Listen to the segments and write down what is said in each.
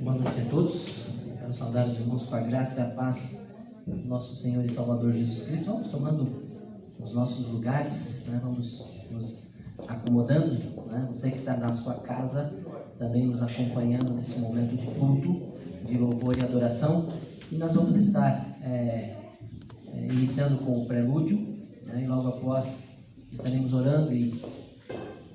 Boa noite a todos. Quero saudar os irmãos com a graça e a paz do nosso Senhor e Salvador Jesus Cristo. Vamos tomando os nossos lugares, né? Vamos nos acomodando, né? Você que está na sua casa também nos acompanhando nesse momento de culto, de louvor e adoração. E nós vamos estar iniciando com o prelúdio, né? E logo após estaremos orando e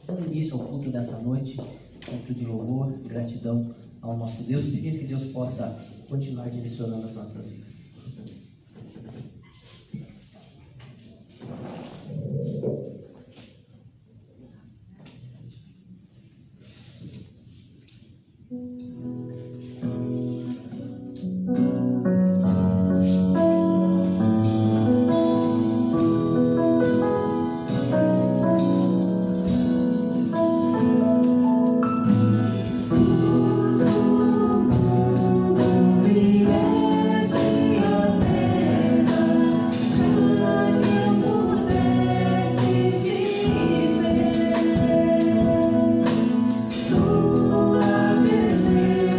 dando início ao culto dessa noite, culto de louvor, gratidão ao nosso Deus, pedindo que Deus possa continuar direcionando as nossas vidas. Tua beleza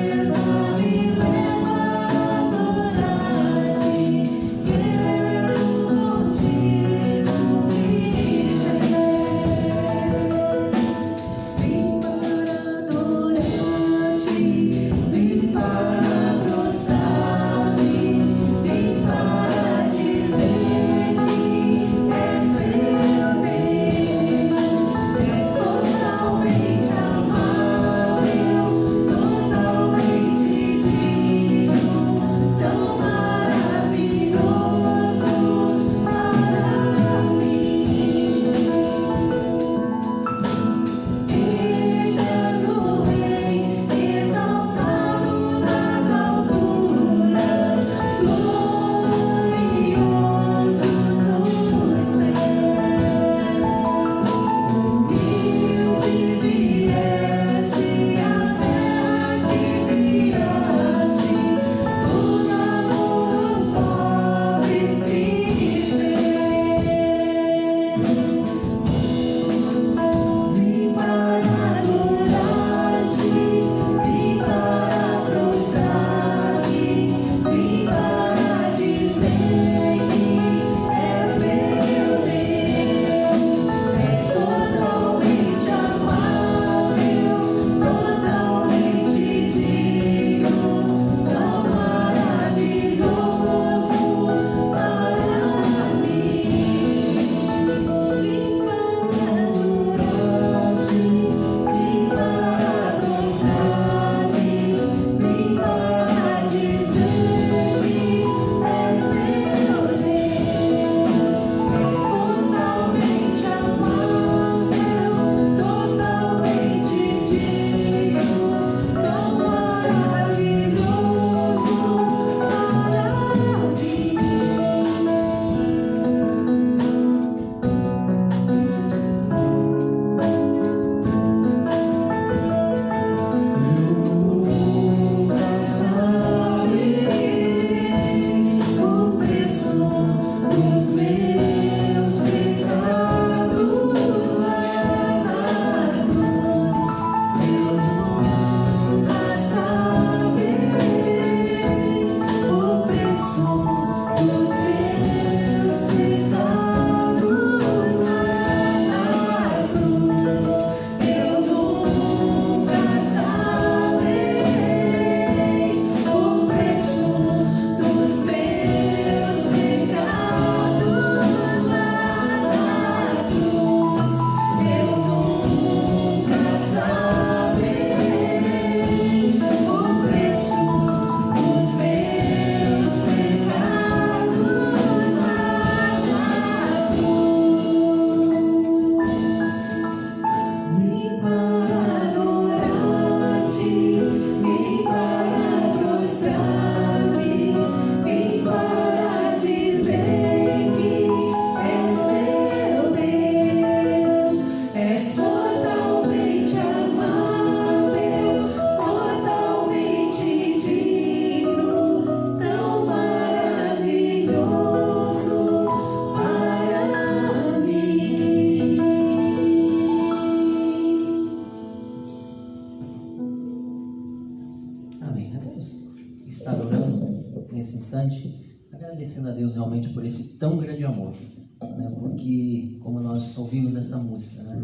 nesse instante, agradecendo a Deus realmente por esse tão grande amor, né? Porque, como nós ouvimos nessa música, né?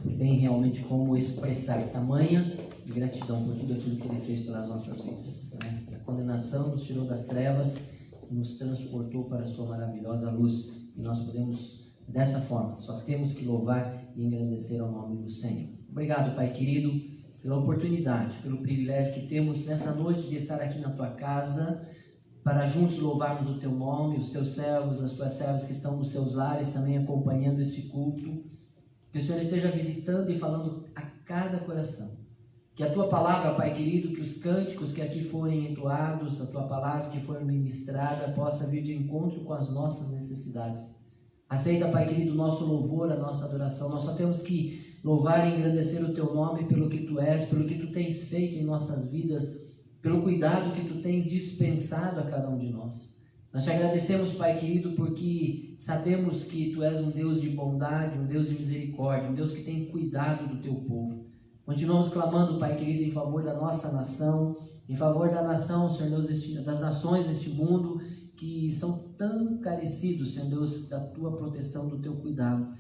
Não tem realmente como expressar tamanha gratidão por tudo aquilo que Ele fez pelas nossas vidas, né? A condenação nos tirou das trevas, nos transportou para a sua maravilhosa luz, e nós podemos, dessa forma, só temos que louvar e engrandecer ao nome do Senhor. Obrigado, Pai querido, pela oportunidade, pelo privilégio que temos nessa noite de estar aqui na Tua casa, para juntos louvarmos o Teu nome, os Teus servos, as Tuas servas que estão nos seus lares também acompanhando este culto. Que o Senhor esteja visitando e falando a cada coração. Que a Tua palavra, Pai querido, que os cânticos que aqui forem entoados, a Tua palavra que for ministrada, possa vir de encontro com as nossas necessidades. Aceita, Pai querido, o nosso louvor, a nossa adoração. Nós só temos que louvar e engrandecer o Teu nome pelo que Tu és, pelo que Tu tens feito em nossas vidas, pelo cuidado que Tu tens dispensado a cada um de nós. Nós Te agradecemos, Pai querido, porque sabemos que Tu és um Deus de bondade, um Deus de misericórdia, um Deus que tem cuidado do Teu povo. Continuamos clamando, Pai querido, em favor da nossa nação, em favor da nação, Senhor Deus, das nações deste mundo, que estão tão carecidos, Senhor Deus, da Tua proteção, do Teu cuidado.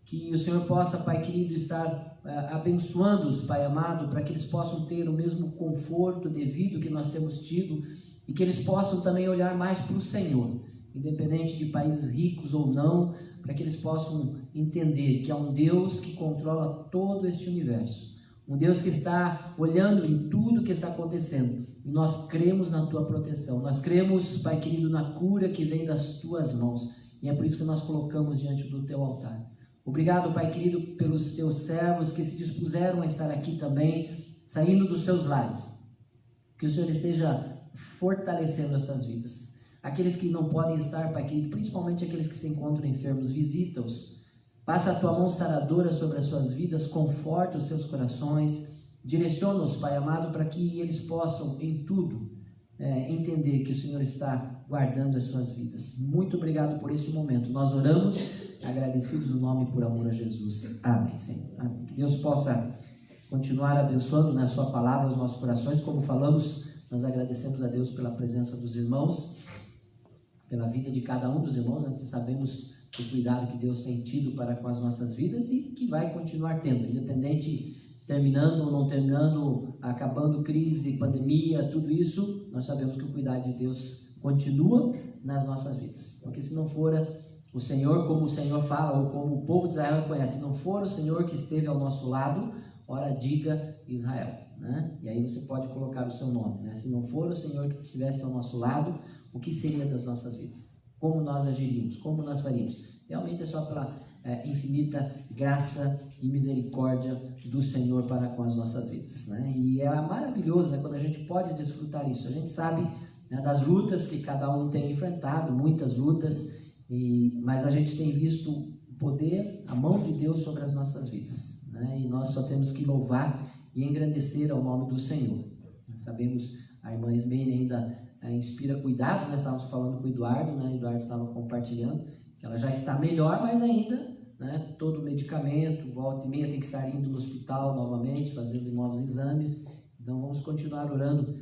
Que o Senhor possa, Pai querido, estar abençoando-os, Pai amado, para que eles possam ter o mesmo conforto devido que nós temos tido, e que eles possam também olhar mais para o Senhor, independente de países ricos ou não, para que eles possam entender que há um Deus que controla todo este universo. Um Deus que está olhando em tudo que está acontecendo. E nós cremos na Tua proteção. Nós cremos, Pai querido, na cura que vem das Tuas mãos. E é por isso que nós colocamos diante do Teu altar. Obrigado, Pai querido, pelos Teus servos que se dispuseram a estar aqui também, saindo dos Teus lares. Que o Senhor esteja fortalecendo estas vidas. Aqueles que não podem estar, Pai querido, principalmente aqueles que se encontram enfermos, visita-os. Passa a Tua mão saradora sobre as suas vidas, conforta os seus corações, direciona-os, Pai amado, para que eles possam, em tudo, entender que o Senhor está guardando as suas vidas. Muito obrigado por esse momento. Nós oramos, agradecidos no nome e por amor a Jesus. Amém, Senhor. Amém. Que Deus possa continuar abençoando na Sua palavra os nossos corações. Como falamos, nós agradecemos a Deus pela presença dos irmãos, pela vida de cada um dos irmãos, né? Sabemos o cuidado que Deus tem tido para com as nossas vidas e que vai continuar tendo, independente, terminando ou não terminando, acabando crise, pandemia, tudo isso, nós sabemos que o cuidado de Deus continua nas nossas vidas. Porque se não for o Senhor, como o Senhor fala, ou como o povo de Israel conhece, se não for o Senhor que esteve ao nosso lado, ora diga Israel, né? E aí você pode colocar o seu nome, né? Se não for o Senhor que estivesse ao nosso lado, o que seria das nossas vidas? Como nós agiríamos? Como nós faríamos? Realmente é só pela infinita graça e misericórdia do Senhor para com as nossas vidas, né? E é maravilhoso, né, quando a gente pode desfrutar isso. A gente sabe, né, das lutas que cada um tem enfrentado, muitas lutas, mas a gente tem visto o poder, a mão de Deus sobre as nossas vidas, né? E nós só temos que louvar e engrandecer ao nome do Senhor. Sabemos, a irmã Ismene ainda inspira cuidados, nós estávamos falando com o Eduardo, né? O Eduardo estava compartilhando que ela já está melhor, mas ainda, né, todo o medicamento, volta e meia tem que estar indo no hospital novamente, fazendo novos exames. Então vamos continuar orando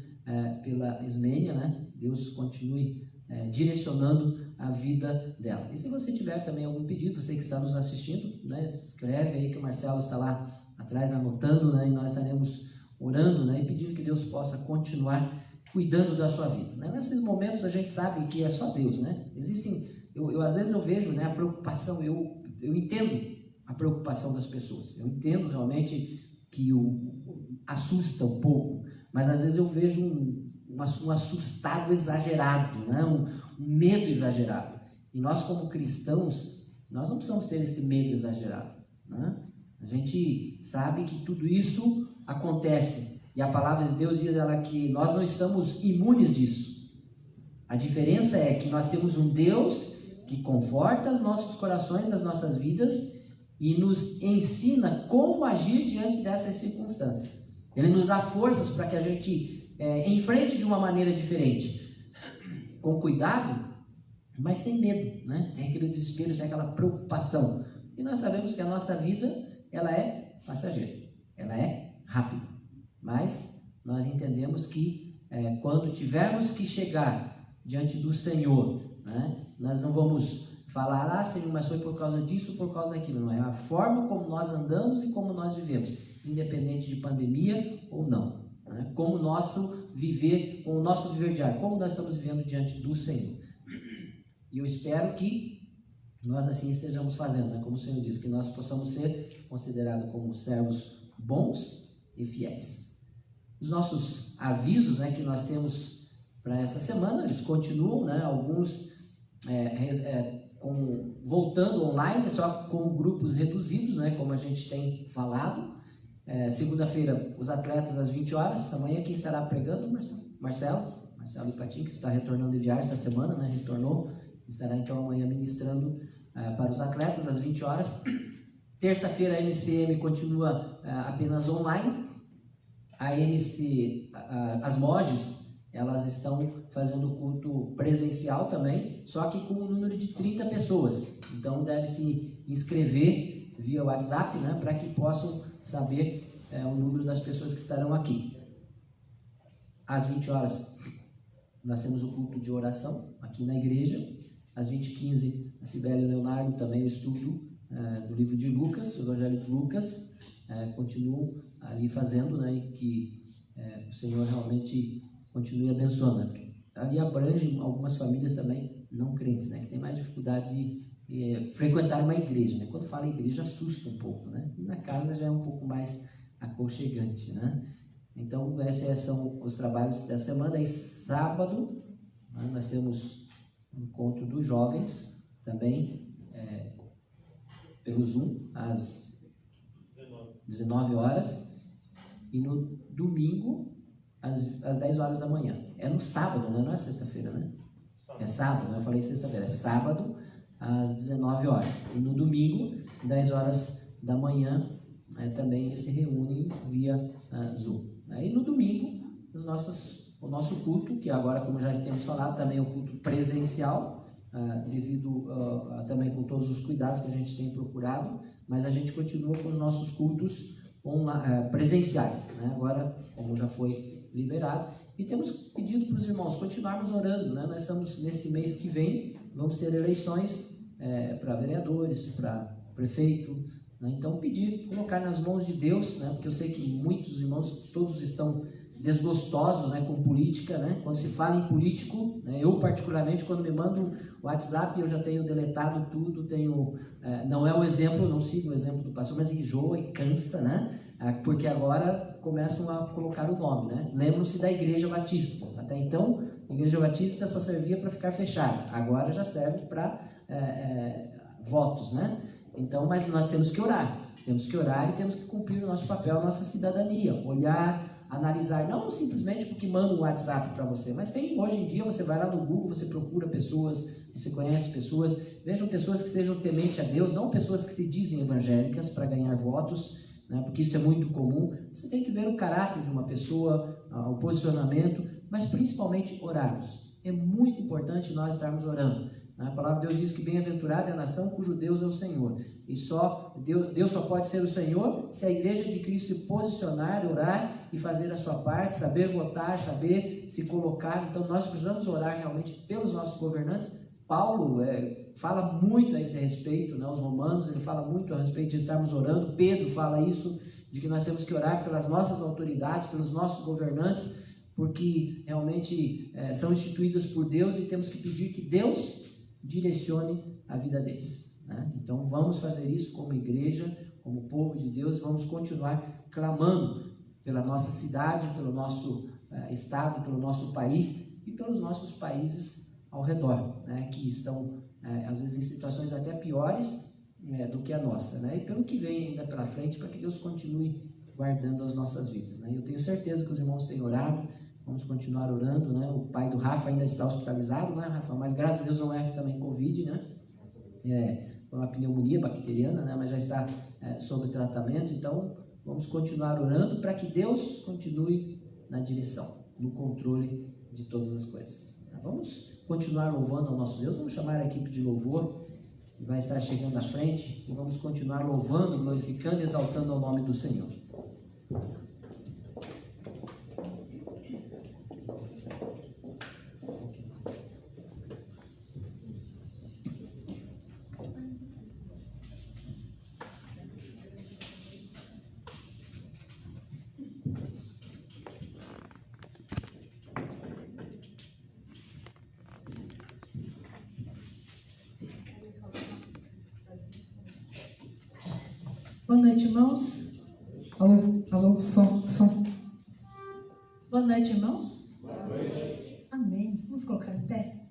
pela Ismênia, né? Deus continue direcionando a vida dela. E se você tiver também algum pedido, você que está nos assistindo, né, escreve aí que o Marcelo está lá atrás anotando, né, e nós estaremos orando, né, e pedindo que Deus possa continuar cuidando da sua vida, né? Nesses momentos a gente sabe que é só Deus, né? Existem, às vezes eu vejo, né, a preocupação, eu entendo a preocupação das pessoas, eu entendo realmente que assusta um pouco, mas às vezes eu vejo um assustado exagerado, né? Um medo exagerado. E nós como cristãos, nós não precisamos ter esse medo exagerado, né? A gente sabe que tudo isso acontece. E a palavra de Deus diz ela que nós não estamos imunes disso. A diferença é que nós temos um Deus que conforta os nossos corações, as nossas vidas e nos ensina como agir diante dessas circunstâncias. Ele nos dá forças para que a gente enfrente de uma maneira diferente, com cuidado, mas sem medo, né? Sem aquele desespero, sem aquela preocupação. E nós sabemos que a nossa vida, ela é passageira, ela é rápida. Mas nós entendemos que quando tivermos que chegar diante do Senhor, né? Nós não vamos falar, Senhor, mas foi por causa disso, por causa daquilo. Não é a forma como nós andamos e como nós vivemos, independente de pandemia ou não, né? Como o nosso viver diário, como nós estamos vivendo diante do Senhor. E eu espero que nós assim estejamos fazendo, né? Como o Senhor diz, que nós possamos ser considerados como servos bons e fiéis. Os nossos avisos, né, que nós temos para essa semana, eles continuam, né? Alguns voltando online, só com grupos reduzidos, né? Como a gente tem falado. Segunda-feira, os atletas às 20 horas. Amanhã quem estará pregando? Marcelo Ipatim, que está retornando de viagem essa semana, né? Retornou. Estará então amanhã ministrando para os atletas às 20 horas. Terça-feira a MCM continua apenas online. As MOGs, elas estão fazendo culto presencial também, só que com um número de 30 pessoas. Então deve se inscrever via WhatsApp, né, para que possam saber o número das pessoas que estarão aqui. Às 20 horas nós temos o culto de oração aqui na igreja. Às 20h15, a Cibele e o Leonardo também o estudo do livro de Lucas, o Evangelho de Lucas, continuam ali fazendo, né, e que o Senhor realmente continue abençoando, né, porque ali abrange algumas famílias também não crentes, né, que tem mais dificuldades de frequentar uma igreja, né. Quando fala igreja assusta um pouco, né, e na casa já é um pouco mais aconchegante, né. Então esses são os trabalhos da semana. E sábado, né, nós temos encontro dos jovens também pelo Zoom às 19 horas, e no domingo às 10 horas da manhã. É no sábado, né? Não é sexta-feira, né? É sábado, né? Eu falei sexta-feira, é sábado às 19 horas, e no domingo 10 horas da manhã também eles se reúnem via Zoom. E no domingo o nosso culto, que agora, como já temos falado, também é o culto presencial, devido também com todos os cuidados que a gente tem procurado, mas a gente continua com os nossos cultos presenciais, né? Agora, como já foi liberado, e temos pedido para os irmãos continuarmos orando, né? Nós estamos nesse mês que vem, vamos ter eleições para vereadores, para prefeito, né? Então pedir, colocar nas mãos de Deus, né? Porque eu sei que muitos irmãos, todos estão desgostosos, né, com política, né? Quando se fala em político, né, eu particularmente, quando me mandam o WhatsApp, eu já tenho deletado tudo, não é o exemplo, não sigo o exemplo do pastor, mas enjoa e cansa, né? Porque agora começam a colocar o nome, né? Lembram-se da Igreja Batista. Até então, a Igreja Batista só servia para ficar fechada, agora já serve para votos, né? Então, mas nós temos que orar e temos que cumprir o nosso papel, a nossa cidadania, olhar, analisar, não simplesmente porque manda um WhatsApp para você, mas hoje em dia você vai lá no Google, você procura pessoas, você conhece pessoas, vejam pessoas que sejam tementes a Deus, não pessoas que se dizem evangélicas para ganhar votos, né, porque isso é muito comum. Você tem que ver o caráter de uma pessoa, o posicionamento, mas principalmente orarmos. É muito importante nós estarmos orando. A palavra de Deus diz que bem-aventurada é a nação cujo Deus é o Senhor. E Deus só pode ser o Senhor se a igreja de Cristo se posicionar, orar e fazer a sua parte, saber votar, saber se colocar. Então nós precisamos orar realmente pelos nossos governantes. Paulo fala muito a esse respeito, né? Os Romanos, ele fala muito a respeito de estarmos orando. Pedro fala isso, de que nós temos que orar pelas nossas autoridades, pelos nossos governantes, porque realmente são instituídas por Deus, e temos que pedir que Deus direcione a vida deles, né? Então vamos fazer isso como igreja, como povo de Deus. Vamos continuar clamando pela nossa cidade, pelo nosso estado, pelo nosso país e pelos nossos países ao redor, né? Que estão às vezes em situações até piores do que a nossa, né? E pelo que vem ainda pela frente, para que Deus continue guardando as nossas vidas, né? Eu tenho certeza que os irmãos têm orado. Vamos continuar orando, né? O pai do Rafa ainda está hospitalizado, né, Rafa? Mas graças a Deus não é também Covid, né? Foi uma pneumonia bacteriana, né? Mas já está sob tratamento. Então vamos continuar orando para que Deus continue na direção, no controle de todas as coisas. Vamos continuar louvando ao nosso Deus. Vamos chamar a equipe de louvor, que vai estar chegando à frente, e vamos continuar louvando, glorificando e exaltando o nome do Senhor. Boa noite, irmãos. Alô, alô, som. Boa noite, irmãos. Boa noite. Amém. Vamos colocar em pé.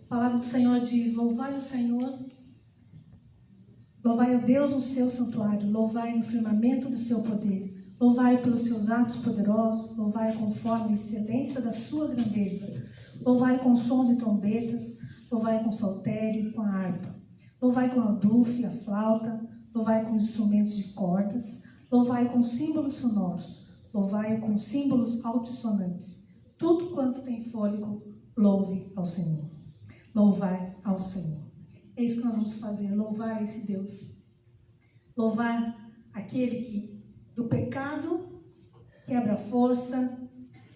A palavra do Senhor diz: louvai o Senhor, louvai a Deus no seu santuário, louvai no firmamento do seu poder, louvai pelos seus atos poderosos, louvai conforme a excelência da sua grandeza, louvai com som de trombetas, louvai com saltério e com a harpa, louvai com a aldufe e a flauta, louvai com instrumentos de cordas, louvai com símbolos sonoros, louvai com símbolos altissonantes. Tudo quanto tem fôlego, louve ao Senhor. Louvar ao Senhor. É isso que nós vamos fazer, louvar esse Deus. Louvar aquele que do pecado quebra a força,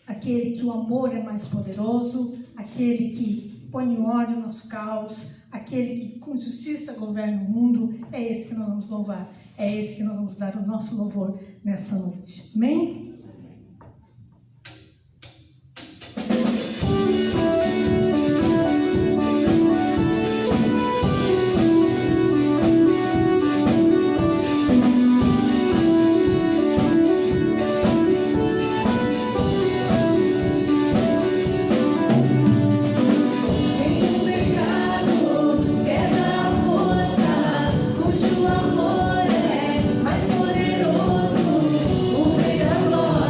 aquele que o amor é mais poderoso, aquele que põe em ordem o nosso caos, aquele que com justiça governa o mundo. É esse que nós vamos louvar, é esse que nós vamos dar o nosso louvor nessa noite. Amém? Cujo amor é mais poderoso, o Rei da Glória.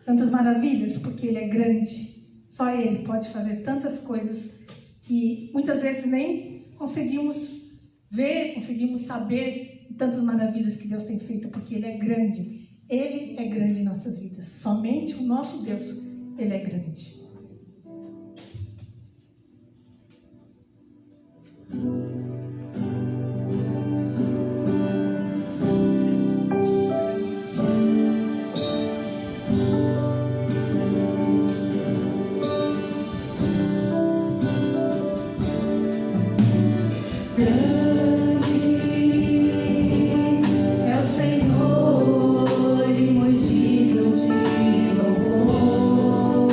tantas maravilhas, porque Ele é grande. Só Ele pode fazer tantas coisas que muitas vezes nem conseguimos ver, conseguimos saber tantas maravilhas que Deus tem feito, porque Ele é grande. Ele é grande em nossas vidas. Somente o nosso Deus, Ele é grande. Senhor, e muito digno de louvor.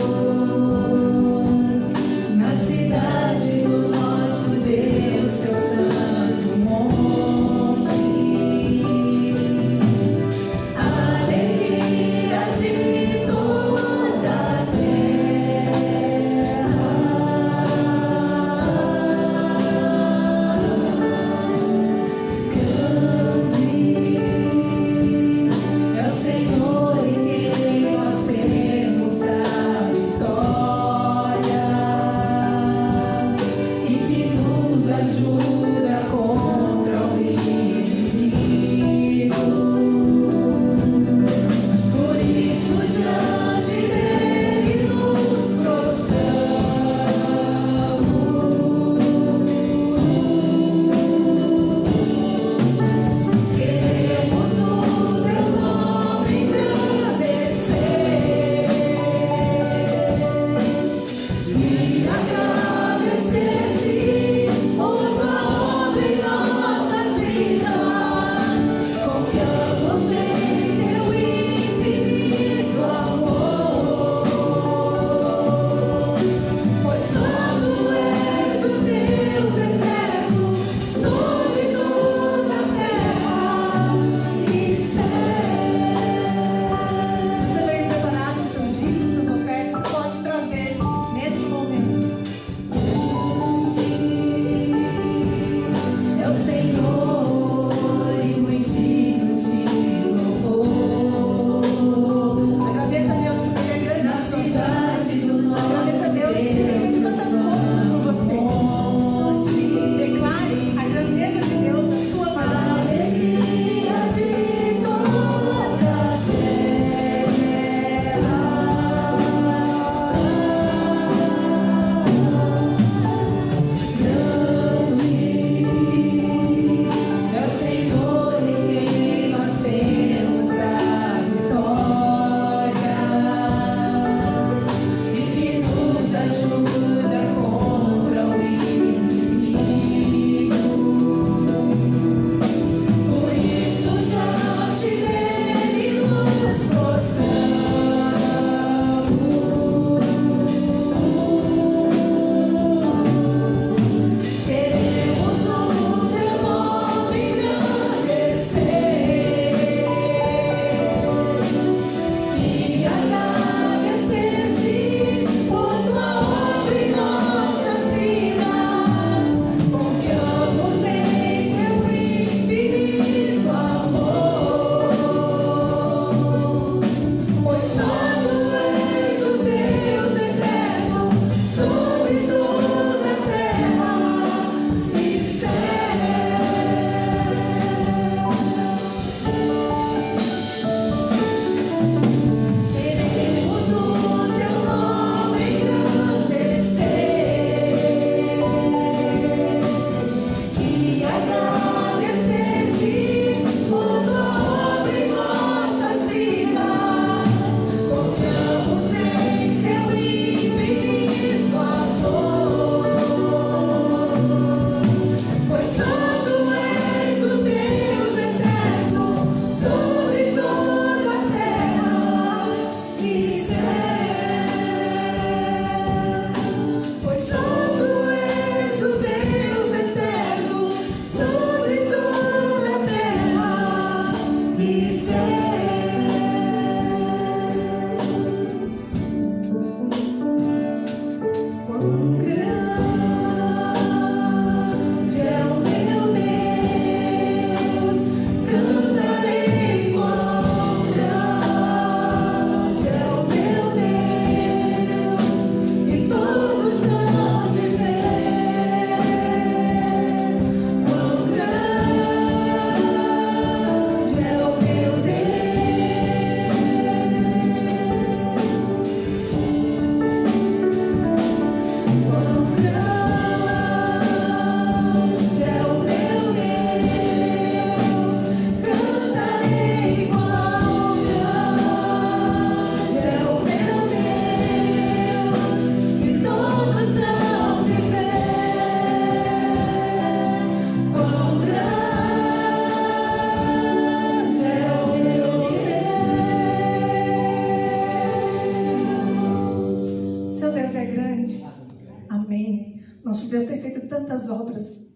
tantas obras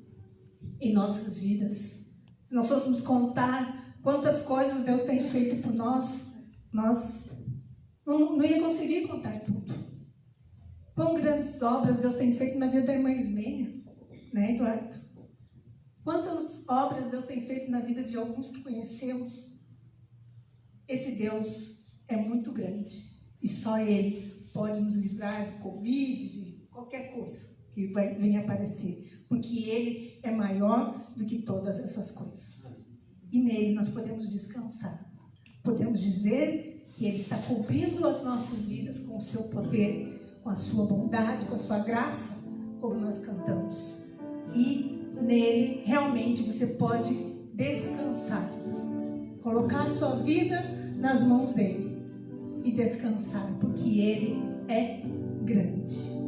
em nossas vidas. Se nós fôssemos contar quantas coisas Deus tem feito por nós, nós não ia conseguir contar tudo. Quão grandes obras Deus tem feito na vida da irmã Ismênia, né, Eduardo? Quantas obras Deus tem feito na vida de alguns que conhecemos? Esse Deus é muito grande e só Ele pode nos livrar do Covid, de qualquer coisa que venha aparecer, porque Ele é maior do que todas essas coisas. E nele nós podemos descansar. Podemos dizer que Ele está cobrindo as nossas vidas com o seu poder, com a sua bondade, com a sua graça, como nós cantamos. E nele realmente você pode descansar. Colocar a sua vida nas mãos dele e descansar, porque Ele é grande.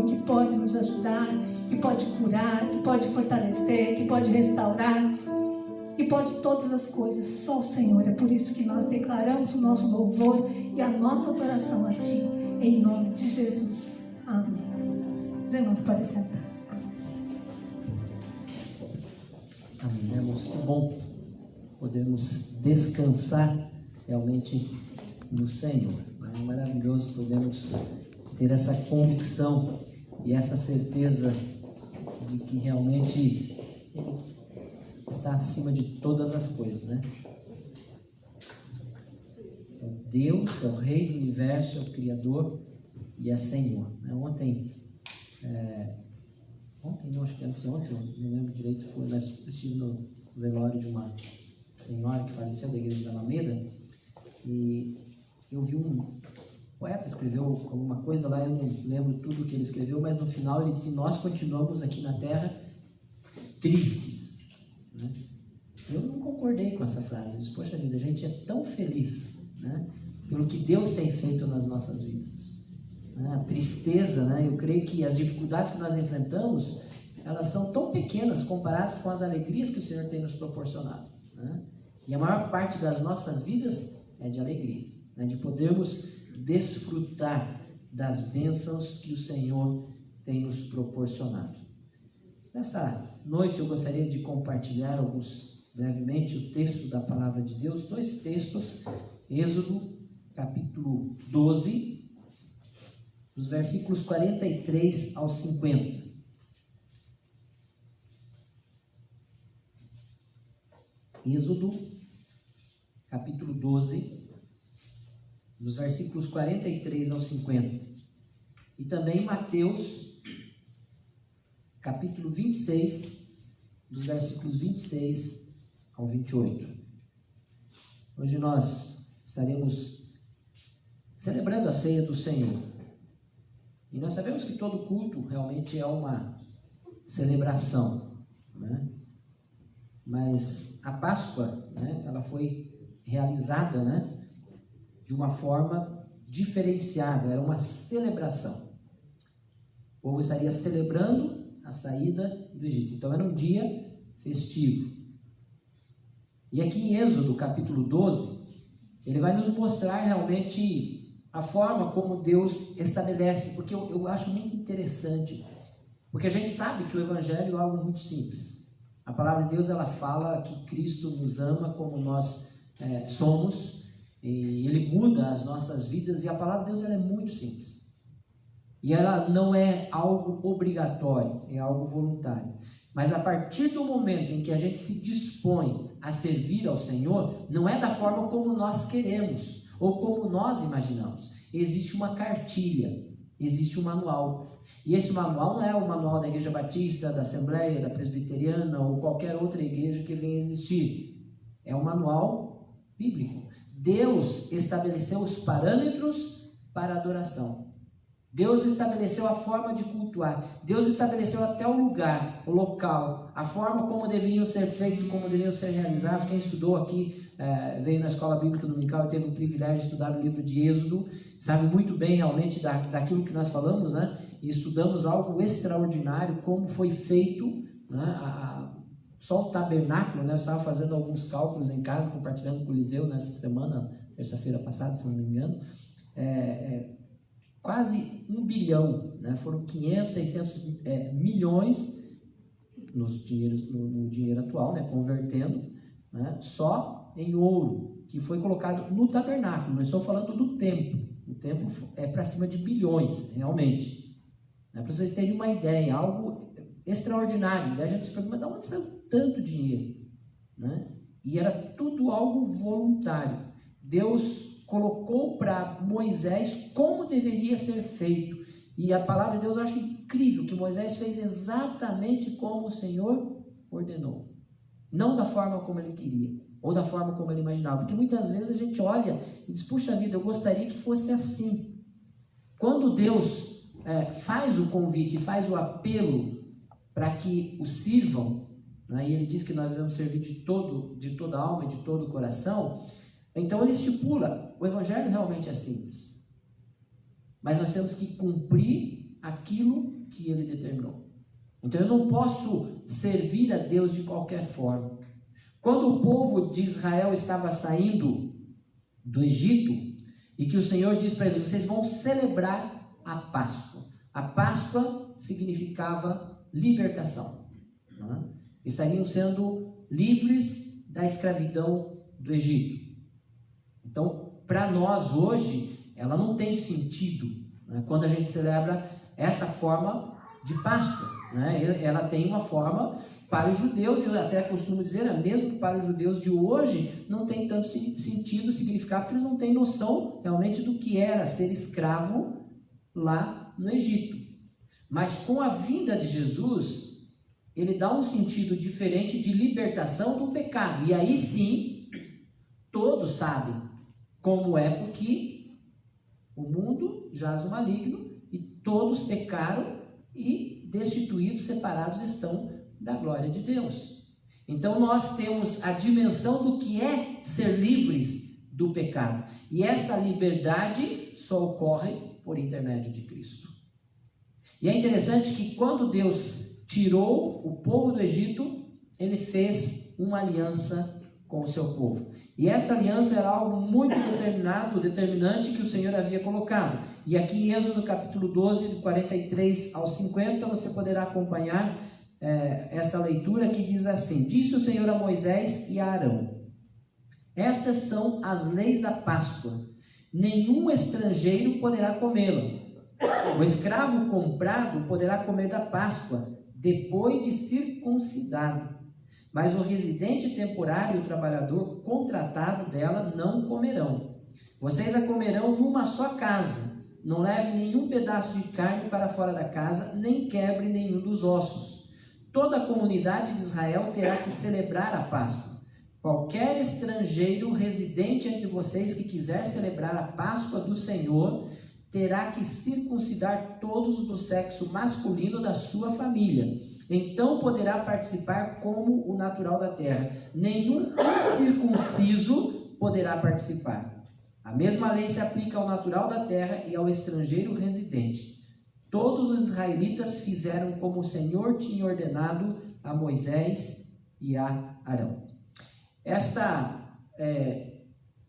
Que pode nos ajudar, que pode curar, que pode fortalecer, que pode restaurar, que pode todas as coisas. Só o Senhor. É por isso que nós declaramos o nosso louvor e a nossa adoração a Ti, em nome de Jesus. Amém. Os irmãos podem sentar. Amém, irmãos. Que bom podermos descansar realmente no Senhor. É maravilhoso podermos ter essa convicção e essa certeza de que realmente Ele está acima de todas as coisas, né? É o Deus, é o Rei do Universo, é o Criador e é Senhor. Ontem, não, acho que antes de ontem, não lembro direito, nós estive no velório de uma senhora que faleceu da igreja da Alameda, e eu vi um poeta escreveu alguma coisa lá, eu não lembro tudo que ele escreveu, mas no final ele disse: nós continuamos aqui na terra tristes, né? Eu não concordei com essa frase. Eu disse: poxa vida, a gente é tão feliz, né, pelo que Deus tem feito nas nossas vidas. A tristeza, né, eu creio que as dificuldades que nós enfrentamos, elas são tão pequenas comparadas com as alegrias que o Senhor tem nos proporcionado, né? E a maior parte das nossas vidas é de alegria, né, de podermos desfrutar das bênçãos que o Senhor tem nos proporcionado. Nesta noite eu gostaria de compartilhar brevemente o texto da palavra de Deus, 2 textos, Êxodo capítulo 12, dos versículos 43 ao 50. Êxodo capítulo 12, dos versículos 43 ao 50. E também Mateus, capítulo 26, dos versículos 26 ao 28. Hoje nós estaremos celebrando a ceia do Senhor. E nós sabemos que todo culto realmente é uma celebração, né? Mas a Páscoa, né, ela foi realizada, né, de uma forma diferenciada, era uma celebração. O povo estaria celebrando a saída do Egito, então era um dia festivo. E aqui em Êxodo capítulo 12, ele vai nos mostrar realmente a forma como Deus estabelece, porque eu acho muito interessante, porque a gente sabe que o Evangelho é algo muito simples. A palavra de Deus, ela fala que Cristo nos ama como nós somos, e Ele muda as nossas vidas, e a palavra de Deus, ela é muito simples. E ela não é algo obrigatório, é algo voluntário. Mas a partir do momento em que a gente se dispõe a servir ao Senhor, não é da forma como nós queremos, ou como nós imaginamos. Existe uma cartilha, existe um manual. E esse manual não é o manual da Igreja Batista, da Assembleia, da Presbiteriana, ou qualquer outra igreja que venha existir. É um manual bíblico. Deus estabeleceu os parâmetros para a adoração. Deus estabeleceu a forma de cultuar. Deus estabeleceu até o lugar, o local, a forma como deveriam ser feitos, como deveriam ser realizados. Quem estudou aqui, veio na escola bíblica dominical e teve o privilégio de estudar o livro de Êxodo, sabe muito bem realmente daquilo que nós falamos, né? E estudamos algo extraordinário, como foi feito, né? Só o tabernáculo, né? Eu estava fazendo alguns cálculos em casa, compartilhando com o Eliseu nessa semana, terça-feira passada, se não me engano, quase 1 bilhão, né? Foram 500, 600 milhões no dinheiro atual, né? Convertendo, né? Só em ouro, que foi colocado no tabernáculo. Não estou falando do templo. O templo é para cima de bilhões, realmente. Para vocês terem uma ideia, algo extraordinário. Daí a gente se pergunta: mas de onde saiu tanto dinheiro? Né? E era tudo algo voluntário. Deus colocou para Moisés como deveria ser feito. E a palavra de Deus, eu acho incrível que Moisés fez exatamente como o Senhor ordenou. Não da forma como ele queria, ou da forma como ele imaginava. Porque muitas vezes a gente olha e diz: puxa vida, eu gostaria que fosse assim. Quando Deus faz o convite, faz o apelo para que o sirvam, né, e ele diz que nós devemos servir de toda a alma e de todo o coração, então ele estipula: o Evangelho realmente é simples, mas nós temos que cumprir aquilo que ele determinou. Então eu não posso servir a Deus de qualquer forma. Quando o povo de Israel estava saindo do Egito, e que o Senhor diz para eles: vocês vão celebrar a Páscoa. A Páscoa significava libertação, né? Estariam sendo livres da escravidão do Egito. Então, para nós hoje, ela não tem sentido, né, quando a gente celebra essa forma de Páscoa, né? Ela tem uma forma para os judeus, e eu até costumo dizer, mesmo para os judeus de hoje, não tem tanto sentido, significado, porque eles não têm noção realmente do que era ser escravo lá no Egito. Mas com a vinda de Jesus, ele dá um sentido diferente de libertação do pecado. E aí sim, todos sabem como é, porque o mundo jaz no maligno e todos pecaram e destituídos, separados estão da glória de Deus. Então nós temos a dimensão do que é ser livres do pecado. E essa liberdade só ocorre por intermédio de Cristo. E é interessante que quando Deus tirou o povo do Egito, ele fez uma aliança com o seu povo. E essa aliança era algo muito determinante que o Senhor havia colocado. E aqui em Êxodo capítulo 12, de 43 ao 50, você poderá acompanhar esta leitura que diz assim: Disse o Senhor a Moisés e a Arão: Estas são as leis da Páscoa. Nenhum estrangeiro poderá comê-la. O escravo comprado poderá comer da Páscoa depois de circuncidado, mas o residente temporário e o trabalhador contratado dela não comerão. Vocês a comerão numa só casa. Não leve nenhum pedaço de carne para fora da casa, nem quebre nenhum dos ossos. Toda a comunidade de Israel terá que celebrar a Páscoa. Qualquer estrangeiro residente entre vocês que quiser celebrar a Páscoa do Senhor terá que circuncidar todos do sexo masculino da sua família. Então poderá participar como o natural da terra. Nenhum incircunciso poderá participar. A mesma lei se aplica ao natural da terra e ao estrangeiro residente. Todos os israelitas fizeram como o Senhor tinha ordenado a Moisés e a Arão. Esta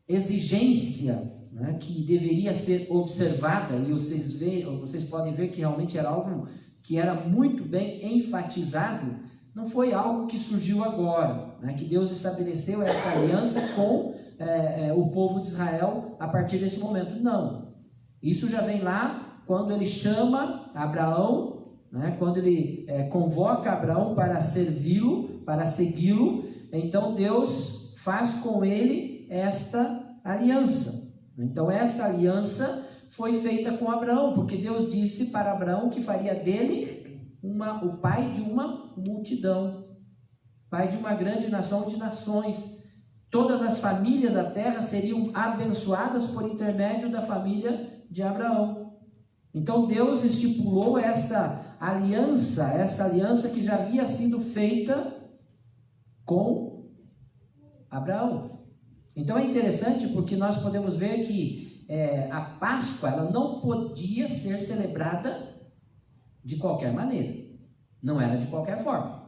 exigência, né, que deveria ser observada, e vocês podem ver que realmente era algo que era muito bem enfatizado, não foi algo que surgiu agora, né, que Deus estabeleceu essa aliança com o povo de Israel a partir desse momento. Não, isso já vem lá quando ele chama Abraão, né, quando ele convoca Abraão para servi-lo, para segui-lo. Então Deus faz com ele esta aliança. Então esta aliança foi feita com Abraão, porque Deus disse para Abraão que faria dele o pai de uma multidão, pai de uma grande nação de nações. Todas as famílias da terra seriam abençoadas por intermédio da família de Abraão. Então Deus estipulou esta aliança que já havia sido feita com Abraão. Então é interessante porque nós podemos ver que a Páscoa ela não podia ser celebrada de qualquer maneira, não era de qualquer forma.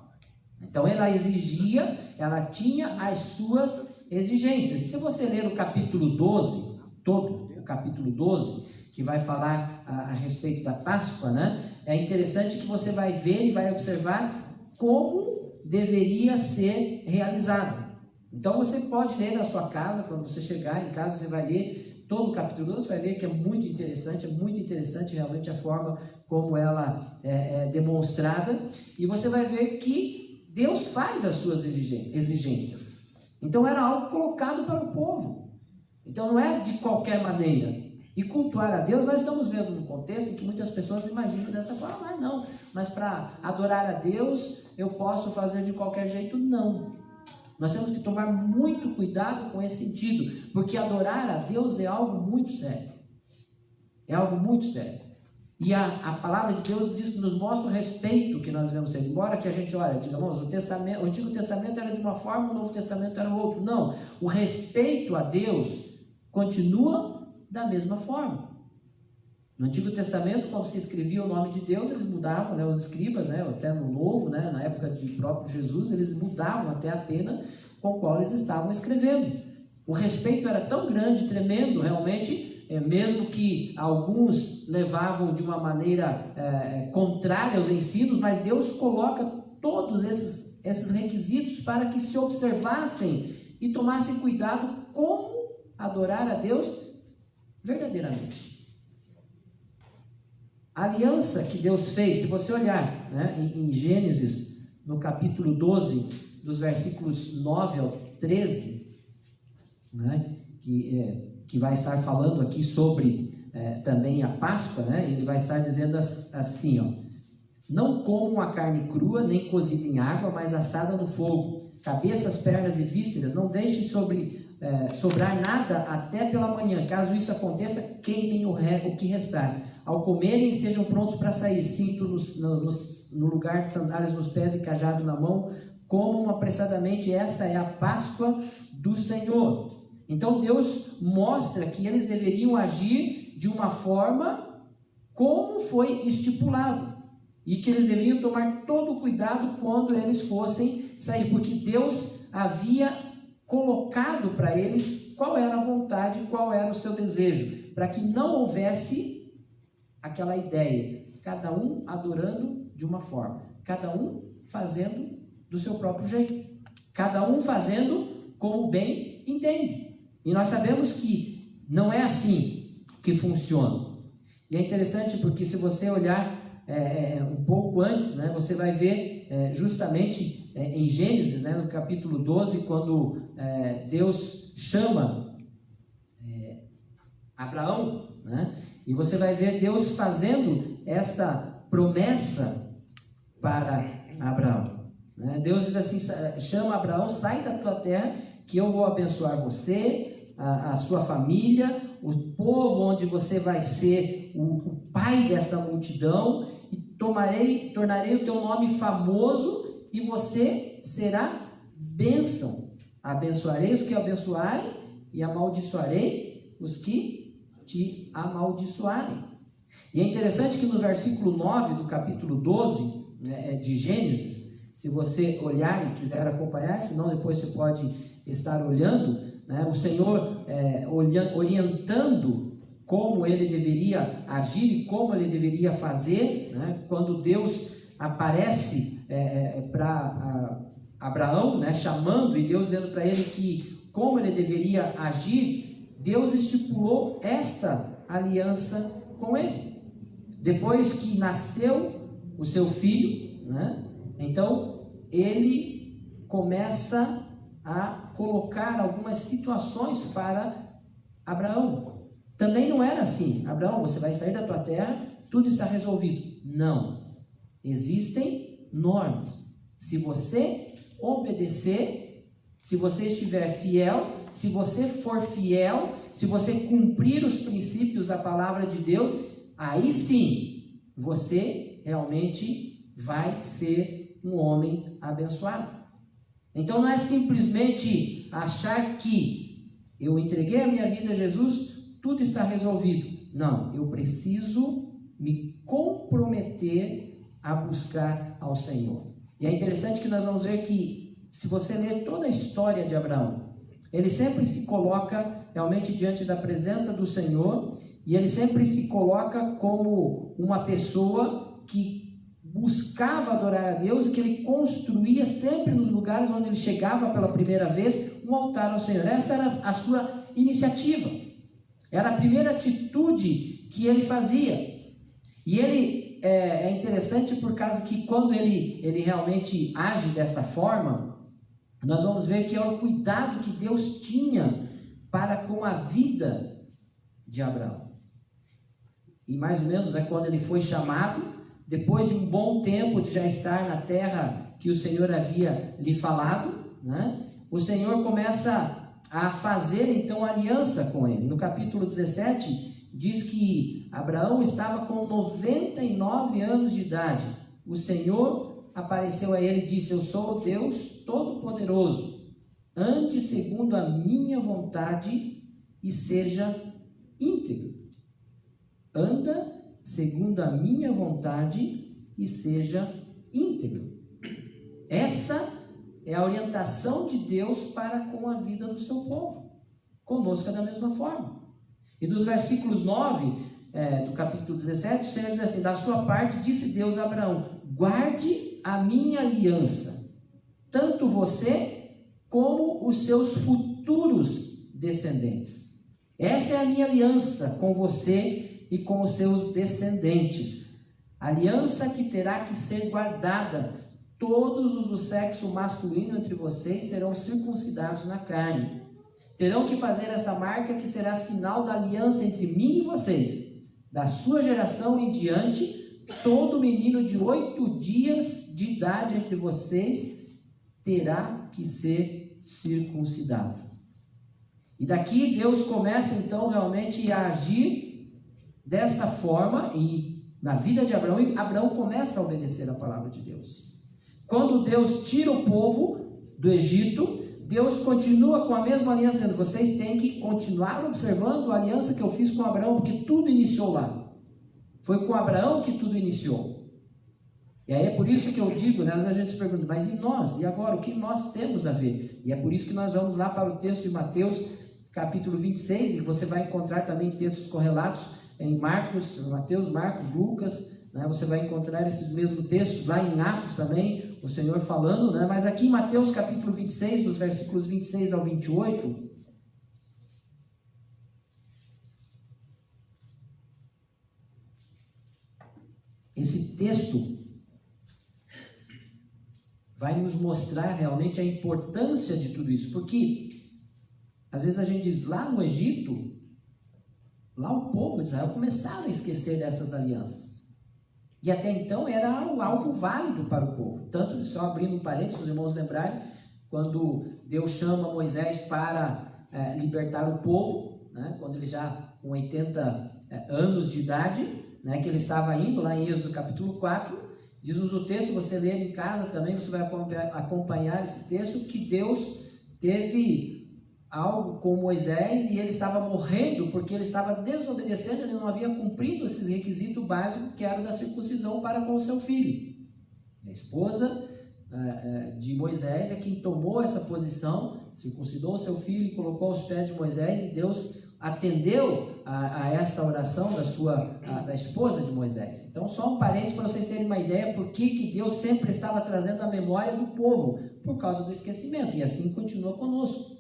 Então ela tinha as suas exigências. Se você ler o capítulo 12, todo o capítulo 12, que vai falar a respeito da Páscoa, né? É interessante que você vai ver e vai observar como deveria ser realizado. Então você pode ler na sua casa, quando você chegar em casa, você vai ler todo o capítulo 12, você vai ver que é muito interessante realmente a forma como ela é demonstrada, e você vai ver que Deus faz as suas exigências. Então era algo colocado para o povo, então não é de qualquer maneira. E cultuar a Deus, nós estamos vendo no contexto em que muitas pessoas imaginam dessa forma, mas para adorar a Deus eu posso fazer de qualquer jeito. Não. Nós temos que tomar muito cuidado com esse sentido, porque adorar a Deus é algo muito sério. É algo muito sério. E a palavra de Deus diz que nos mostra o respeito que nós devemos ter. Embora que a gente olha, digamos, o Antigo Testamento era de uma forma, o Novo Testamento era outro. Não, o respeito a Deus continua da mesma forma. No Antigo Testamento, quando se escrevia o nome de Deus, eles mudavam, né, os escribas, né, até no Novo, né, na época de próprio Jesus, eles mudavam até a pena com a qual eles estavam escrevendo. O respeito era tão grande, tremendo, realmente, mesmo que alguns levavam de uma maneira contrária aos ensinos, mas Deus coloca todos esses requisitos para que se observassem e tomassem cuidado como adorar a Deus verdadeiramente. A aliança que Deus fez, se você olhar, né, em Gênesis, no capítulo 12, dos versículos 9 ao 13, né, que vai estar falando aqui sobre também a Páscoa, né, ele vai estar dizendo assim, ó, Não comam a carne crua, nem cozida em água, mas assada no fogo. Cabeças, pernas e vísceras, não deixem sobrar nada até pela manhã. Caso isso aconteça, queimem o que restar. Ao comerem, estejam prontos para sair. Cinto no lugar de sandálias nos pés e cajado na mão. Comam apressadamente, essa é a Páscoa do Senhor. Então Deus mostra que eles deveriam agir de uma forma como foi estipulado. E que eles deveriam tomar todo o cuidado quando eles fossem sair, porque Deus havia colocado para eles qual era a vontade, qual era o seu desejo, para que não houvesse aquela ideia, cada um adorando de uma forma, cada um fazendo do seu próprio jeito, cada um fazendo como bem entende. E nós sabemos que não é assim que funciona. E é interessante porque se você olhar um pouco antes, né, você vai ver justamente em Gênesis, né, no capítulo 12, quando Deus chama Abraão, né, e você vai ver Deus fazendo esta promessa para Abraão. Né? Deus diz assim, chama Abraão, sai da tua terra, que eu vou abençoar você, a sua família, o povo onde você vai ser o pai desta multidão, e tornarei o teu nome famoso, e você será bênção. Abençoarei os que abençoarem, e amaldiçoarei os que te amaldiçoarem. E é interessante que no versículo 9 do capítulo 12 de Gênesis, se você olhar e quiser acompanhar, senão depois você pode estar olhando, né, o Senhor orientando como ele deveria agir e como ele deveria fazer, né, quando Deus aparece para Abraão, né, chamando, e Deus dizendo para ele que como ele deveria agir, Deus estipulou esta aliança com ele. Depois que nasceu o seu filho, né, então ele começa a colocar algumas situações para Abraão. Também não era assim, Abraão, você vai sair da tua terra, tudo está resolvido. Não, existem normas. Se você obedecer, se você estiver fiel, se você for fiel, se você cumprir os princípios da palavra de Deus, aí sim, você realmente vai ser um homem abençoado. Então não é simplesmente achar que eu entreguei a minha vida a Jesus, tudo está resolvido. Não, eu preciso me comprometer a buscar ao Senhor. E é interessante que nós vamos ver que, se você ler toda a história de Abraão, ele sempre se coloca realmente diante da presença do Senhor, e ele sempre se coloca como uma pessoa que buscava adorar a Deus, e que ele construía sempre nos lugares onde ele chegava pela primeira vez um altar ao Senhor. Essa era a sua iniciativa, era a primeira atitude que ele fazia. E ele é interessante por causa que quando ele realmente age desta forma, nós vamos ver que é o cuidado que Deus tinha para com a vida de Abraão. E mais ou menos quando ele foi chamado, depois de um bom tempo de já estar na terra que o Senhor havia lhe falado, né, o Senhor começa a fazer então aliança com ele. No capítulo 17 diz que Abraão estava com 99 anos de idade. O Senhor apareceu a ele e disse: eu sou o Deus Todo-Poderoso, ande segundo a minha vontade e seja íntegro. Anda segundo a minha vontade e seja íntegro. Essa é a orientação de Deus para com a vida do seu povo. Conosco é da mesma forma. E dos versículos 9 do capítulo 17, o Senhor diz assim: da sua parte disse Deus a Abraão: guarde a minha aliança, tanto você como os seus futuros descendentes. Esta é a minha aliança com você e com os seus descendentes, aliança que terá que ser guardada. Todos os do sexo masculino entre vocês serão circuncidados na carne. Terão que fazer esta marca, que será sinal da aliança entre mim e vocês, da sua geração em diante, todo menino de 8 dias de idade entre vocês terá que ser circuncidado. E daqui Deus começa então realmente a agir desta forma, e na vida de Abraão, e Abraão começa a obedecer a palavra de Deus. Quando Deus tira o povo do Egito, Deus continua com a mesma aliança, dizendo: vocês têm que continuar observando a aliança que eu fiz com Abraão, porque tudo iniciou lá. Foi com Abraão que tudo iniciou. E aí é por isso que eu digo, né, às vezes a gente se pergunta: mas e nós? E agora? O que nós temos a ver? E é por isso que nós vamos lá para o texto de Mateus, capítulo 26, e você vai encontrar também textos correlatos em Mateus, Marcos, Lucas, né? Você vai encontrar esses mesmos textos lá em Atos também, o Senhor falando, né? Mas aqui em Mateus capítulo 26, dos versículos 26 ao 28, esse texto vai nos mostrar realmente a importância de tudo isso, porque às vezes a gente diz: lá no Egito, lá o povo de Israel começaram a esquecer dessas alianças, e até então era algo válido para o povo. Tanto, só abrindo um parênteses, se os irmãos lembrarem, quando Deus chama Moisés para libertar o povo, né, quando ele já com 80 anos de idade, né, que ele estava indo, lá em Êxodo capítulo 4, diz-nos o texto, você ler em casa também, você vai acompanhar esse texto, que Deus teve algo com Moisés e ele estava morrendo porque ele estava desobedecendo, ele não havia cumprido esses requisitos básicos que era o da circuncisão para com o seu filho. A esposa de Moisés é quem tomou essa posição, circuncidou o seu filho e colocou aos pés de Moisés, e Deus atendeu a esta oração da esposa de Moisés. Então, só um parênteses para vocês terem uma ideia por que Deus sempre estava trazendo a memória do povo, por causa do esquecimento, e assim continua conosco.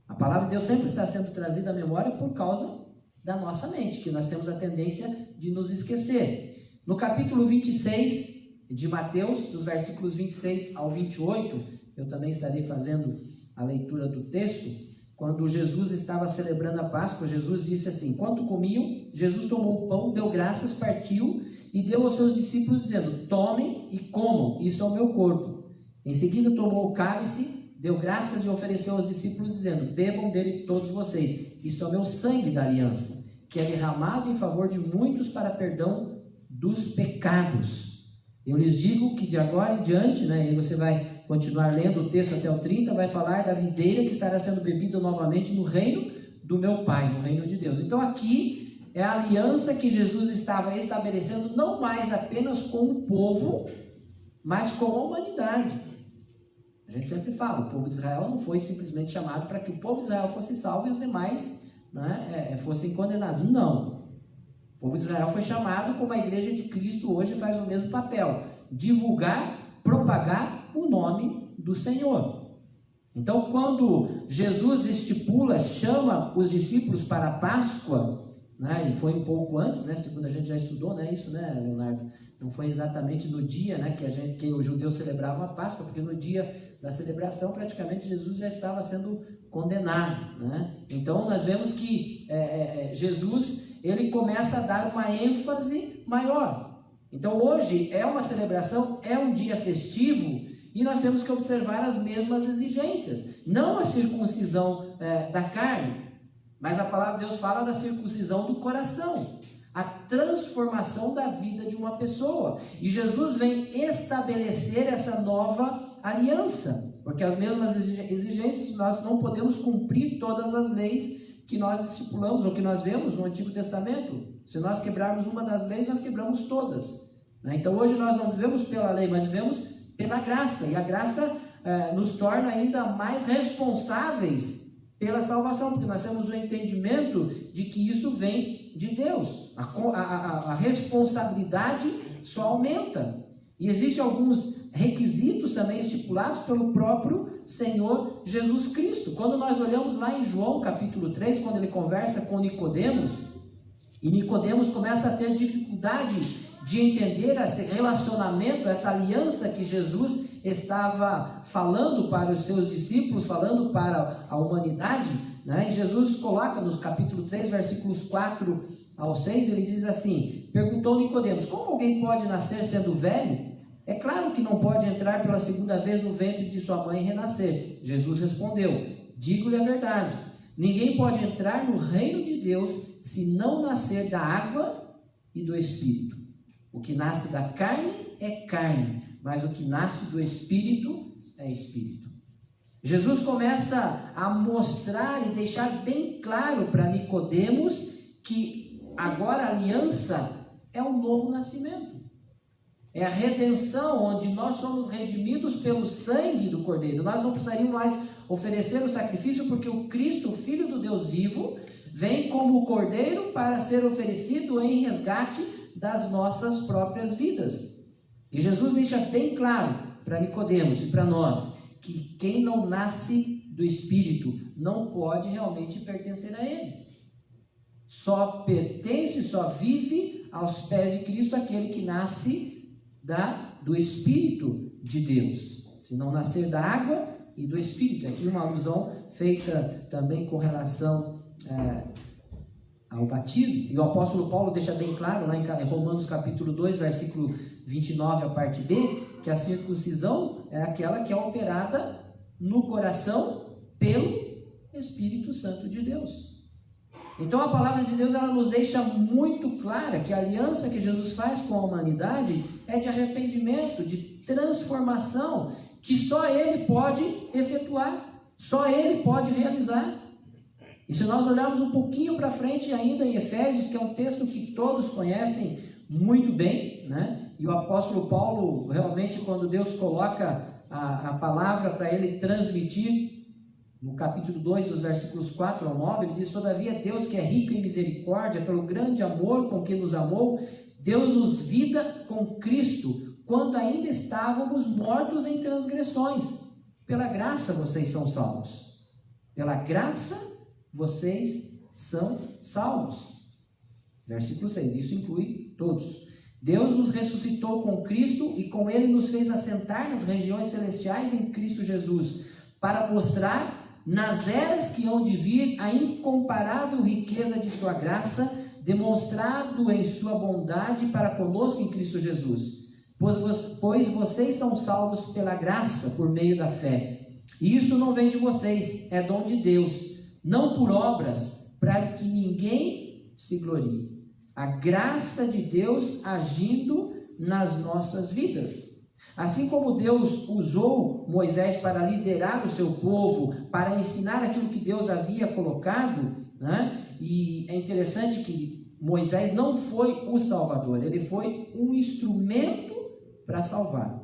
A palavra de Deus sempre está sendo trazida à memória por causa da nossa mente, que nós temos a tendência de nos esquecer. No capítulo 26 de Mateus, dos versículos 26 ao 28, eu também estarei fazendo a leitura do texto. Quando Jesus estava celebrando a Páscoa, Jesus disse assim: enquanto comiam, Jesus tomou o pão, deu graças, partiu e deu aos seus discípulos, dizendo: tomem e comam, isto é o meu corpo. Em seguida tomou o cálice, deu graças e ofereceu aos discípulos, dizendo: bebam dele todos vocês, isto é o meu sangue da aliança, que é derramado em favor de muitos para perdão dos pecados. Eu lhes digo que de agora em diante, né, e você vai continuar lendo o texto até o 30, vai falar da videira que estará sendo bebida novamente no reino do meu Pai, no reino de Deus. Então aqui é a aliança que Jesus estava estabelecendo, não mais apenas com o povo, mas com a humanidade. A gente sempre fala, o povo de Israel não foi simplesmente chamado para que o povo de Israel fosse salvo e os demais, né, fossem condenados. Não. O povo de Israel foi chamado, como a igreja de Cristo hoje faz o mesmo papel: divulgar, propagar o nome do Senhor. Então, quando Jesus estipula, chama os discípulos para a Páscoa, né, e foi um pouco antes, né, segundo a gente já estudou, né, isso, né, Leonardo? Não foi exatamente no dia, né, que os judeus celebravam a Páscoa, porque no dia da celebração praticamente Jesus já estava sendo condenado, né? Então nós vemos que Jesus, ele começa a dar uma ênfase maior. Então hoje é uma celebração, é um dia festivo, e nós temos que observar as mesmas exigências, não a circuncisão da carne, mas a palavra de Deus fala da circuncisão do coração, a transformação da vida de uma pessoa. E Jesus vem estabelecer essa nova aliança, porque as mesmas exigências, nós não podemos cumprir todas as leis que nós estipulamos, ou que nós vemos no Antigo Testamento. Se nós quebrarmos uma das leis, nós quebramos todas, né? Então hoje nós não vivemos pela lei, mas vivemos pela graça, e a graça nos torna ainda mais responsáveis pela salvação, porque nós temos o entendimento de que isso vem de Deus. A responsabilidade só aumenta. E existem alguns requisitos também estipulados pelo próprio Senhor Jesus Cristo. Quando nós olhamos lá em João capítulo 3, quando ele conversa com Nicodemos, e Nicodemos começa a ter dificuldade de entender esse relacionamento, essa aliança que Jesus estava falando para os seus discípulos, falando para a humanidade, né? E Jesus coloca no capítulo 3, versículos 4 ao 6, ele diz assim: perguntou Nicodemos: como alguém pode nascer sendo velho? É claro que não pode entrar pela segunda vez no ventre de sua mãe e renascer. Jesus respondeu: digo-lhe a verdade, ninguém pode entrar no reino de Deus se não nascer da água e do Espírito. O que nasce da carne é carne, mas o que nasce do Espírito é Espírito. Jesus começa a mostrar e deixar bem claro para Nicodemos que agora a aliança é um novo nascimento. É a redenção, onde nós somos redimidos pelo sangue do Cordeiro. Nós não precisaríamos mais oferecer o sacrifício, porque o Cristo, o Filho do Deus vivo, vem como o Cordeiro para ser oferecido em resgate das nossas próprias vidas. E Jesus deixa bem claro para Nicodemos e para nós que quem não nasce do Espírito não pode realmente pertencer a Ele. Só pertence, só vive aos pés de Cristo aquele que nasce do Espírito de Deus. Se não nascer da água e do Espírito. Aqui uma alusão feita também com relação ao batismo. E o apóstolo Paulo deixa bem claro lá em Romanos capítulo 2, versículo 29, a parte B, que a circuncisão é aquela que é operada no coração pelo Espírito Santo de Deus. Então a palavra de Deus, ela nos deixa muito clara que a aliança que Jesus faz com a humanidade é de arrependimento, de transformação, que só Ele pode efetuar, só Ele pode realizar. E se nós olharmos um pouquinho para frente ainda em Efésios, que é um texto que todos conhecem muito bem, né? E o apóstolo Paulo, realmente, quando Deus coloca a palavra para ele transmitir, no capítulo 2, dos versículos 4 ao 9, ele diz: todavia Deus, que é rico em misericórdia, pelo grande amor com que nos amou, deu-nos vida com Cristo, quando ainda estávamos mortos em transgressões. Pela graça vocês são salvos. Pela graça vocês são salvos. Versículo 6, isso inclui todos. Deus nos ressuscitou com Cristo e com Ele nos fez assentar nas regiões celestiais em Cristo Jesus, para mostrar nas eras que hão de vir a incomparável riqueza de sua graça, demonstrado em sua bondade para conosco em Cristo Jesus. Pois vocês são salvos pela graça, por meio da fé. E isso não vem de vocês, é dom de Deus, não por obras, para que ninguém se glorie. A graça de Deus agindo nas nossas vidas. Assim como Deus usou Moisés para liderar o seu povo, para ensinar aquilo que Deus havia colocado, né? E é interessante que Moisés não foi o Salvador, ele foi um instrumento para salvar.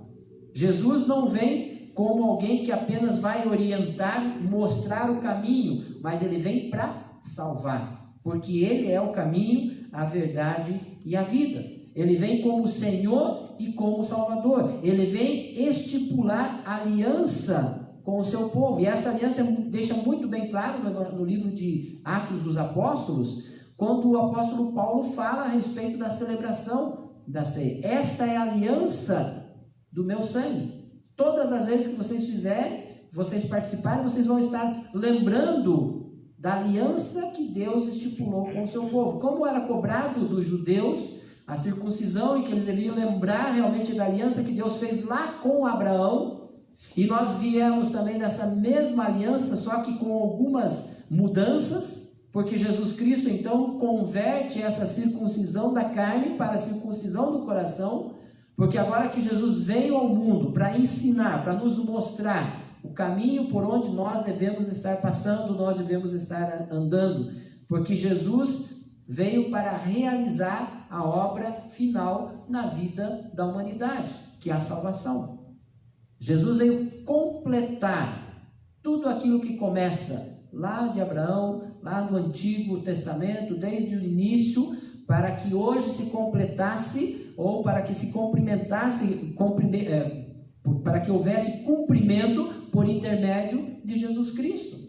Jesus não vem como alguém que apenas vai orientar, mostrar o caminho, mas ele vem para salvar, porque ele é o caminho, a verdade e a vida. Ele vem como Senhor e como Salvador. Ele vem estipular aliança com o seu povo. E essa aliança deixa muito bem claro no livro de Atos dos Apóstolos, quando o apóstolo Paulo fala a respeito da celebração da ceia. Esta é a aliança do meu sangue. Todas as vezes que vocês fizerem, vocês participarem, vocês vão estar lembrando da aliança que Deus estipulou com o seu povo. Como era cobrado dos judeus a circuncisão, e que eles deviam lembrar realmente da aliança que Deus fez lá com Abraão, e nós viemos também nessa mesma aliança, só que com algumas mudanças, porque Jesus Cristo então converte essa circuncisão da carne para a circuncisão do coração, porque agora que Jesus veio ao mundo para ensinar, para nos mostrar o caminho por onde nós devemos estar passando, nós devemos estar andando, porque Jesus veio para realizar a obra final na vida da humanidade, que é a salvação. Jesus veio completar tudo aquilo que começa lá de Abraão, lá no Antigo Testamento, desde o início, para que hoje se completasse, ou para que se cumprimentasse, para que houvesse cumprimento por intermédio de Jesus Cristo.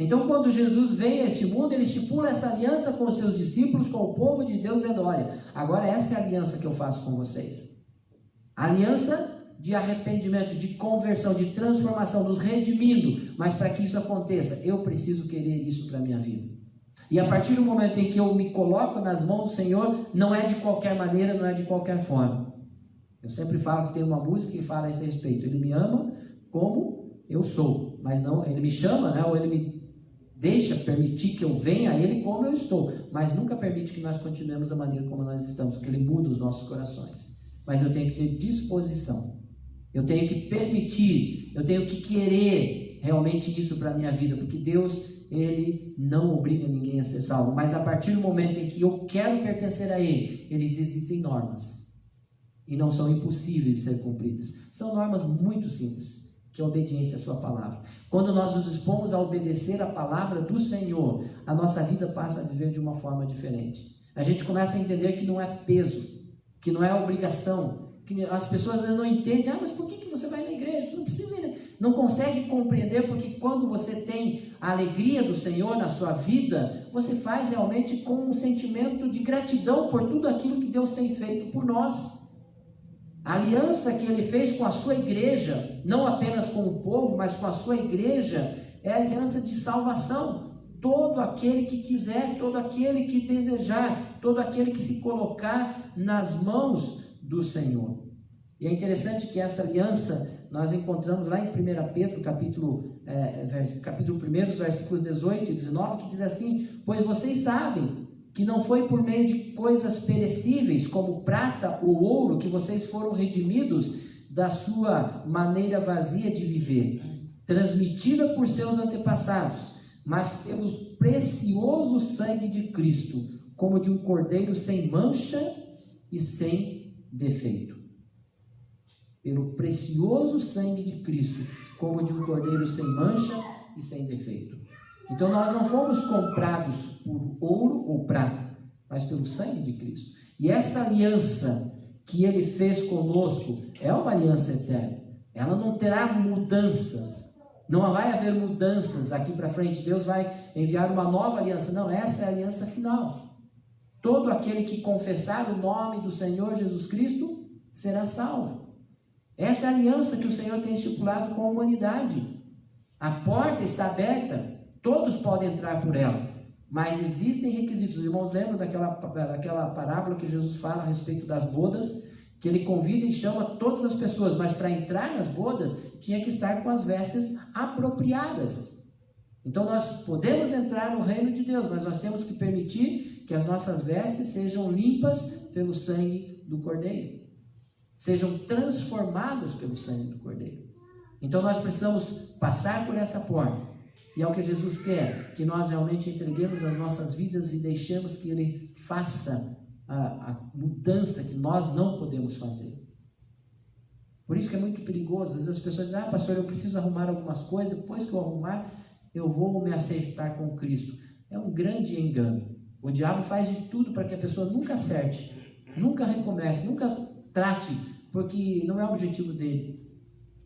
Então, quando Jesus veio a este mundo, ele estipula essa aliança com os seus discípulos, com o povo de Deus, dizendo: olha, agora essa é a aliança que eu faço com vocês. Aliança de arrependimento, de conversão, de transformação, nos redimindo. Mas para que isso aconteça, eu preciso querer isso para a minha vida. E a partir do momento em que eu me coloco nas mãos do Senhor, não é de qualquer maneira, não é de qualquer forma. Eu sempre falo que tem uma música que fala a esse respeito. Ele me ama como eu sou, mas não, ele me chama, né? Ou ele me deixa permitir que eu venha a Ele como eu estou, mas nunca permite que nós continuemos da maneira como nós estamos, porque Ele muda os nossos corações. Mas eu tenho que ter disposição, eu tenho que permitir, eu tenho que querer realmente isso para a minha vida, porque Deus, Ele não obriga ninguém a ser salvo, mas a partir do momento em que eu quero pertencer a Ele, existem normas, e não são impossíveis de ser cumpridas, são normas muito simples, que é a obediência à sua palavra. Quando nós nos dispomos a obedecer a palavra do Senhor, a nossa vida passa a viver de uma forma diferente. A gente começa a entender que não é peso, que não é obrigação, que as pessoas não entendem, mas por que você vai na igreja? Você não precisa ir, não consegue compreender, porque quando você tem a alegria do Senhor na sua vida, você faz realmente com um sentimento de gratidão por tudo aquilo que Deus tem feito por nós. A aliança que Ele fez com a sua igreja, não apenas com o povo, mas com a sua igreja, é a aliança de salvação. Todo aquele que quiser, todo aquele que desejar, todo aquele que se colocar nas mãos do Senhor. E é interessante que essa aliança nós encontramos lá em 1 Pedro, capítulo 1, versículos 18 e 19, que diz assim: pois vocês sabem que não foi por meio de coisas perecíveis, como prata ou ouro, que vocês foram redimidos da sua maneira vazia de viver, transmitida por seus antepassados, mas pelo precioso sangue de Cristo, como de um cordeiro sem mancha e sem defeito. Pelo precioso sangue de Cristo, como de um cordeiro sem mancha e sem defeito. Então nós não fomos comprados por ouro ou prata, mas pelo sangue de Cristo. E esta aliança que Ele fez conosco é uma aliança eterna. Ela não terá mudanças. Não vai haver mudanças daqui para frente. Deus vai enviar uma nova aliança. Não, essa é a aliança final. Todo aquele que confessar o nome do Senhor Jesus Cristo será salvo. Essa é a aliança que o Senhor tem estipulado com a humanidade. A porta está aberta. Todos podem entrar por ela, mas existem requisitos. Os irmãos lembram daquela parábola que Jesus fala a respeito das bodas, que Ele convida e chama todas as pessoas, mas para entrar nas bodas, tinha que estar com as vestes apropriadas. Então nós podemos entrar no reino de Deus, mas nós temos que permitir que as nossas vestes sejam limpas pelo sangue do Cordeiro, sejam transformadas pelo sangue do Cordeiro. Então nós precisamos passar por essa porta. E é o que Jesus quer, que nós realmente entreguemos as nossas vidas e deixemos que Ele faça a mudança que nós não podemos fazer. Por isso que é muito perigoso. Às vezes as pessoas dizem: pastor, eu preciso arrumar algumas coisas, depois que eu arrumar, eu vou me acertar com Cristo. É um grande engano. O diabo faz de tudo para que a pessoa nunca acerte, nunca recomece, nunca trate, porque não é o objetivo dele.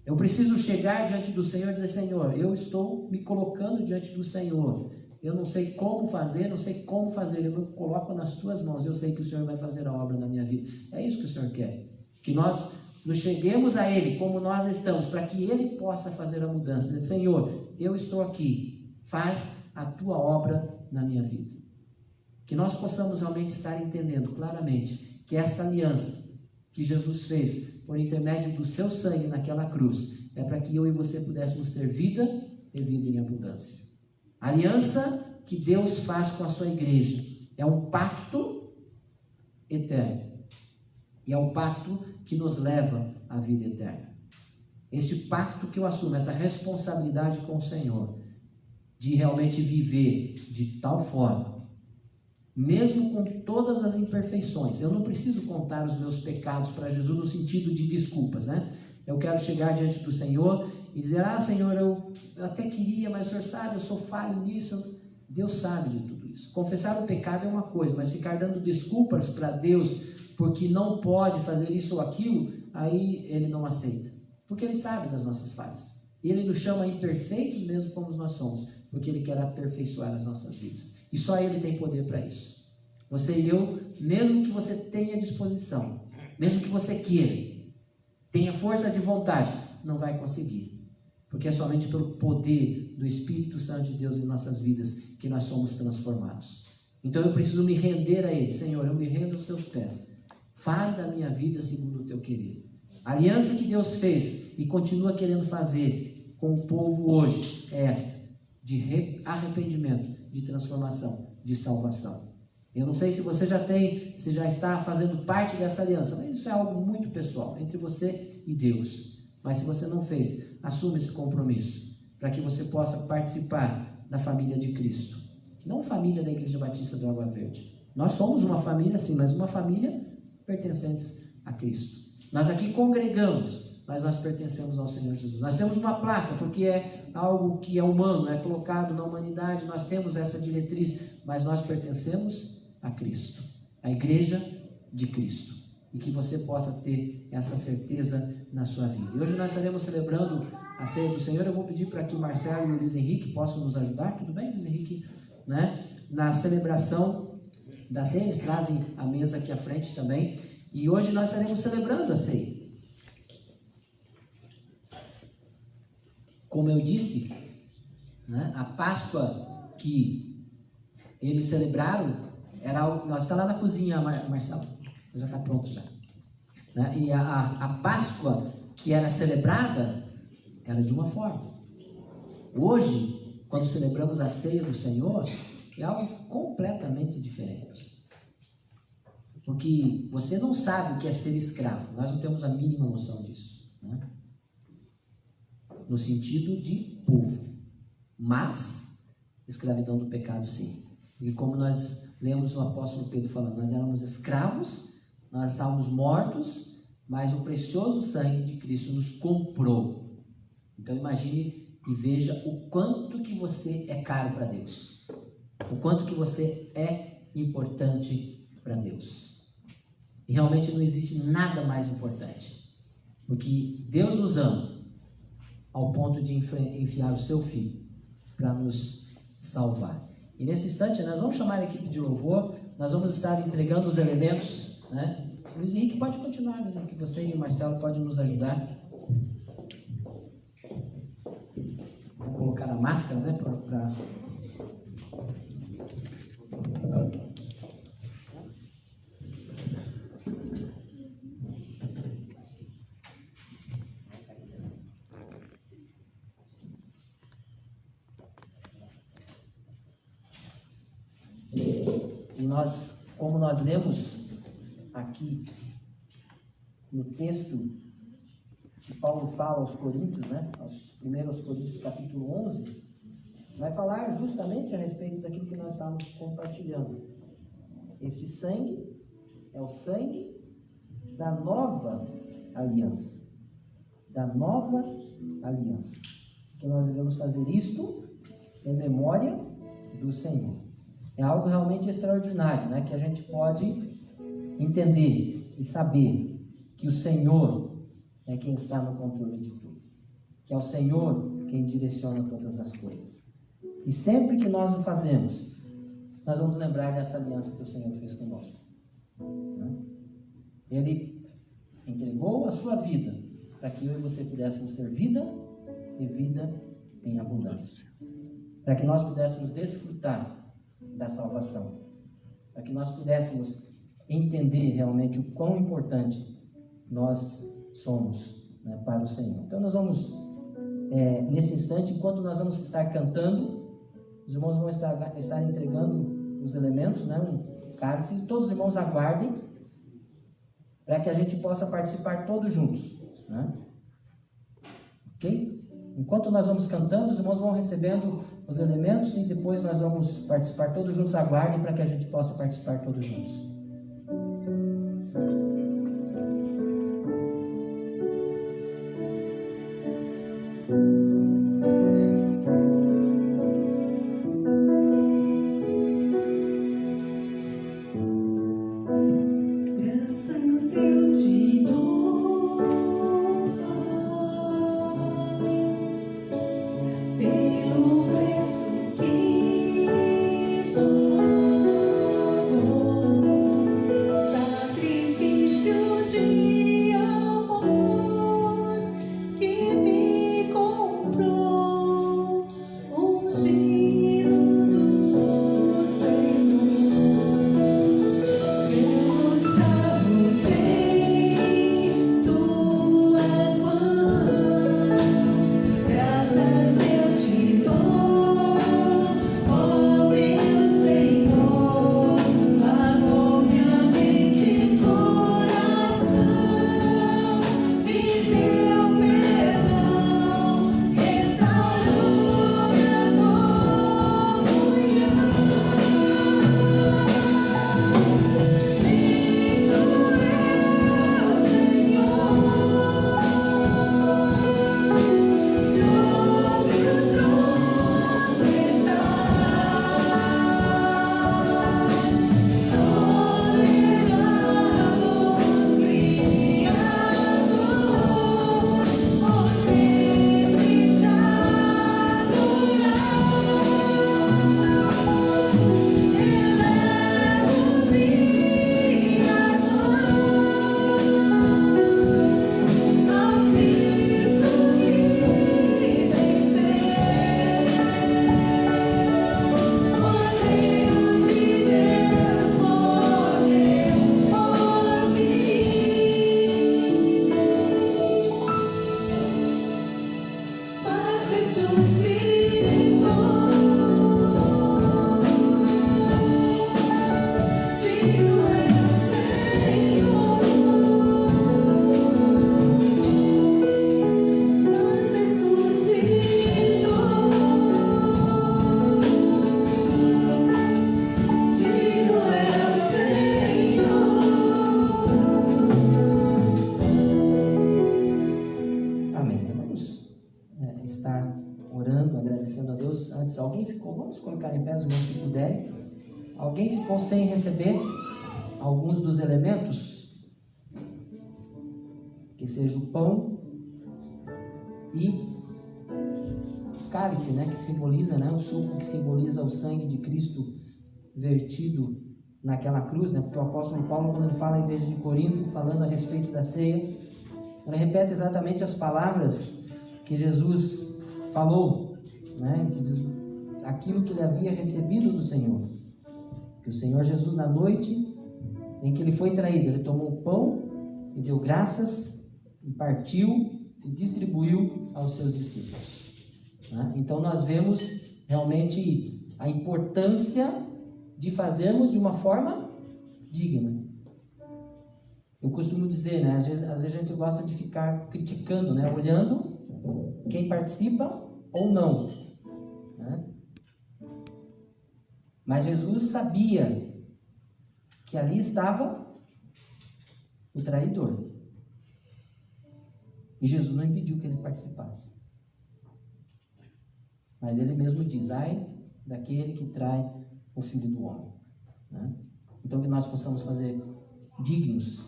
Eu preciso chegar diante do Senhor e dizer: Senhor, eu estou me colocando diante do Senhor. Eu não sei como fazer, eu me coloco nas tuas mãos. Eu sei que o Senhor vai fazer a obra na minha vida. É isso que o Senhor quer. Que nós nos cheguemos a Ele como nós estamos, para que Ele possa fazer a mudança. Dizer: Senhor, eu estou aqui, faz a tua obra na minha vida. Que nós possamos realmente estar entendendo claramente que esta aliança que Jesus fez por intermédio do seu sangue naquela cruz, é para que eu e você pudéssemos ter vida e vida em abundância. A aliança que Deus faz com a sua igreja é um pacto eterno, e é um pacto que nos leva à vida eterna. Este pacto que eu assumo, essa responsabilidade com o Senhor, de realmente viver de tal forma, mesmo com todas as imperfeições. Eu não preciso contar os meus pecados para Jesus no sentido de desculpas, né? Eu quero chegar diante do Senhor e dizer: Senhor, eu até queria, mas o Senhor sabe, eu sou falho nisso. Deus sabe de tudo isso. Confessar o pecado é uma coisa, mas ficar dando desculpas para Deus porque não pode fazer isso ou aquilo, aí Ele não aceita, porque Ele sabe das nossas falhas. E Ele nos chama imperfeitos mesmo como nós somos, porque Ele quer aperfeiçoar as nossas vidas. E só Ele tem poder para isso. Você e eu, mesmo que você tenha disposição, mesmo que você queira, tenha força de vontade, não vai conseguir. Porque é somente pelo poder poder do Espírito Santo de Deus em nossas vidas que nós somos transformados. Então eu preciso me render a Ele. Senhor, eu me rendo aos teus pés. Faz da minha vida segundo o teu querer. A aliança que Deus fez e continua querendo fazer com o povo hoje é esta, de arrependimento, de transformação, de salvação. Eu não sei se você se já está fazendo parte dessa aliança, mas isso é algo muito pessoal, entre você e Deus. Mas se você não fez, assuma esse compromisso, para que você possa participar da família de Cristo. Não família da Igreja Batista do Água Verde. Nós somos uma família, sim, mas uma família pertencentes a Cristo. Nós aqui congregamos, mas nós pertencemos ao Senhor Jesus. Nós temos uma placa, porque é algo que é humano, é colocado na humanidade, nós temos essa diretriz, mas nós pertencemos a Cristo, a Igreja de Cristo. E que você possa ter essa certeza na sua vida. E hoje nós estaremos celebrando a ceia do Senhor. Eu vou pedir para que o Marcelo e o Luiz Henrique possam nos ajudar. Tudo bem, Luiz Henrique? Na celebração da ceia, eles trazem a mesa aqui à frente também. E hoje nós estaremos celebrando a ceia. Como eu disse, a Páscoa que eles celebraram era algo. Nós estamos lá na cozinha, Marcelo, já está pronto já. E a Páscoa que era celebrada era de uma forma. Hoje, quando celebramos a ceia do Senhor, é algo completamente diferente. Porque você não sabe o que é ser escravo. Nós não temos a mínima noção disso. No sentido de povo. Mas, escravidão do pecado, sim. E como nós lemos o apóstolo Pedro falando, nós éramos escravos, nós estávamos mortos, mas o precioso sangue de Cristo nos comprou. Então imagine e veja o quanto que você é caro para Deus. O quanto que você é importante para Deus. E realmente não existe nada mais importante. Porque Deus nos ama ao ponto de enviar o seu Filho para nos salvar. E nesse instante nós vamos chamar a equipe de louvor, nós vamos estar entregando os elementos, Luiz Henrique pode continuar, Luiz Henrique, você e o Marcelo podem nos ajudar. Vou colocar a máscara, para como nós lemos aqui no texto que Paulo fala aos Coríntios, 1 Coríntios capítulo 11, vai falar justamente a respeito daquilo que nós estávamos compartilhando. Este sangue é o sangue da nova aliança. Da nova aliança. Que nós devemos fazer isto em memória do Senhor. É algo realmente extraordinário, que a gente pode entender e saber que o Senhor é quem está no controle de tudo. Que é o Senhor quem direciona todas as coisas. E sempre que nós o fazemos, nós vamos lembrar dessa aliança que o Senhor fez conosco. Ele entregou a sua vida para que eu e você pudéssemos ter vida e vida em abundância. Para que nós pudéssemos desfrutar da salvação, para que nós pudéssemos entender realmente o quão importante nós somos para o Senhor. Então nós vamos, nesse instante, enquanto nós vamos estar cantando, os irmãos vão estar entregando os elementos, um cálice, e todos os irmãos aguardem, para que a gente possa participar todos juntos. Ok? Enquanto nós vamos cantando, os irmãos vão recebendo os elementos e depois nós vamos participar todos juntos. Aguardem para que a gente possa participar todos juntos. Sacrifício velho. Alguém ficou sem receber alguns dos elementos? Que seja o pão e cálice, né, que simboliza, né, o suco que simboliza o sangue de Cristo vertido naquela cruz, né, porque o apóstolo Paulo, quando ele fala à igreja de Corinto, falando a respeito da ceia, ele repete exatamente as palavras que Jesus falou, né, que diz aquilo que ele havia recebido do Senhor, que o Senhor Jesus, na noite em que ele foi traído, ele tomou o pão e deu graças e partiu e distribuiu aos seus discípulos, né? Então nós vemos realmente a importância de fazermos de uma forma digna. Eu costumo dizer, né, às vezes a gente gosta de ficar criticando, né, olhando quem participa ou não, né? Mas Jesus sabia que ali estava o traidor. E Jesus não impediu que ele participasse. Mas ele mesmo diz: ai daquele que trai o Filho do Homem, né? Então que nós possamos fazer dignos.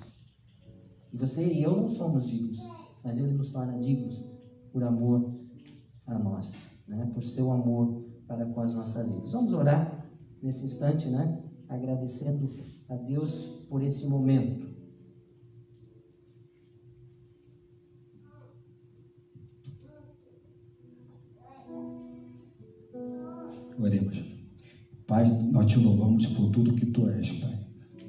E você e eu não somos dignos, mas ele nos torna dignos por amor a nós, né? Por seu amor para com as nossas vidas. Vamos orar nesse instante, né? Agradecendo a Deus por esse momento. Oremos. Pai, nós te louvamos por tudo que tu és, Pai.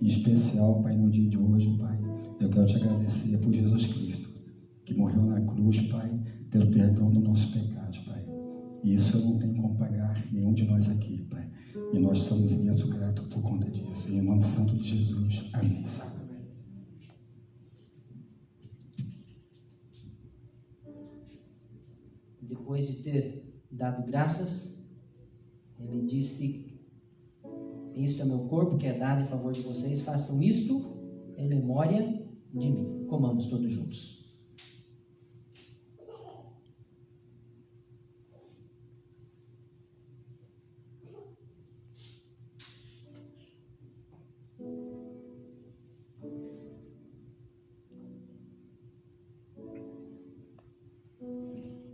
Em especial, Pai, no dia de hoje, Pai, eu quero te agradecer por Jesus Cristo, que morreu na cruz, Pai, pelo perdão do nosso pecado, Pai. E isso eu não tenho como pagar nenhum de nós aqui, Pai. E nós somos imenso gratos por conta disso. Em nome santo de Jesus. Amém. Depois de ter dado graças, ele disse: isto é meu corpo que é dado em favor de vocês, façam isto em memória de mim. Comamos todos juntos.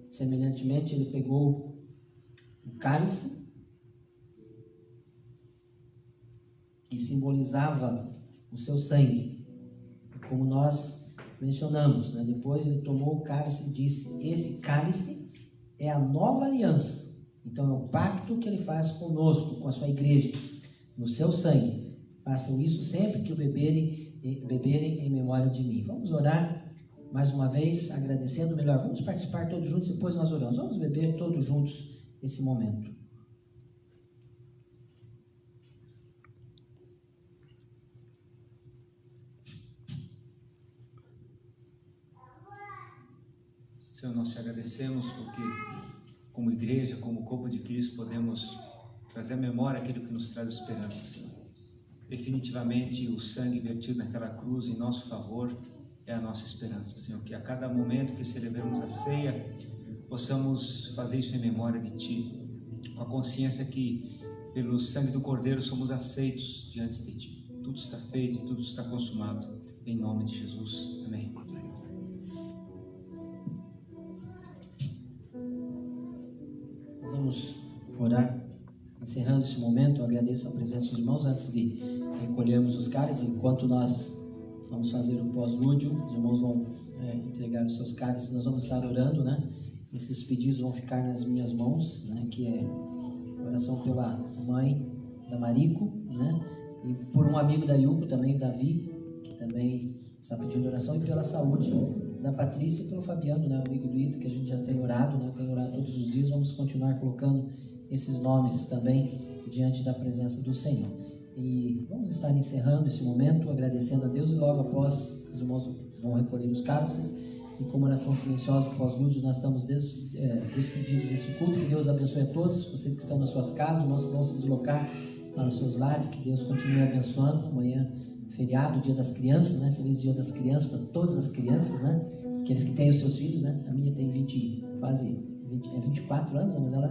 Semelhantemente, ele pegou o cálice, que simbolizava o seu sangue, como nós mencionamos, né? Depois ele tomou o cálice e disse: esse cálice é a nova aliança. Então é o pacto que ele faz conosco, com a sua igreja, no seu sangue. Façam isso sempre que o beberem em memória de mim. Vamos orar mais uma vez, agradecendo. Melhor, vamos participar todos juntos, depois nós oramos. Vamos beber todos juntos esse momento. Senhor, nós te agradecemos porque, como igreja, como corpo de Cristo, podemos trazer à memória aquilo que nos traz esperança, Senhor. Definitivamente, o sangue vertido naquela cruz em nosso favor é a nossa esperança, Senhor. Que a cada momento que celebramos a ceia, possamos fazer isso em memória de Ti, com a consciência que, pelo sangue do Cordeiro, somos aceitos diante de Ti. Tudo está feito, tudo está consumado. Em nome de Jesus. Amém. Vamos orar, encerrando esse momento. Eu agradeço a presença dos irmãos antes de recolhermos os cálices. Enquanto nós vamos fazer o pós-lúdio, os irmãos vão entregar os seus cálices, nós vamos estar orando, né? Esses pedidos vão ficar nas minhas mãos, né? Que é oração pela mãe da Marico, né? E por um amigo da Yuko também, Davi, que também está pedindo oração, e pela saúde da Patrícia e pelo Fabiano, né? Amigo do Ito, que a gente já tem orado, né? Tem orado todos os dias. Vamos continuar colocando esses nomes também diante da presença do Senhor. E vamos estar encerrando esse momento, agradecendo a Deus, e logo após os irmãos vão recolher os cálices, e como oração silenciosa pós-lúdio, nós estamos despedidos desse culto. Que Deus abençoe a todos, vocês que estão nas suas casas, irmãos que vão se deslocar para os seus lares, que Deus continue abençoando. Amanhã, feriado, Dia das Crianças, né? Feliz Dia das Crianças para todas as crianças, né? Aqueles que têm os seus filhos, né? A minha tem 24 anos, mas ela,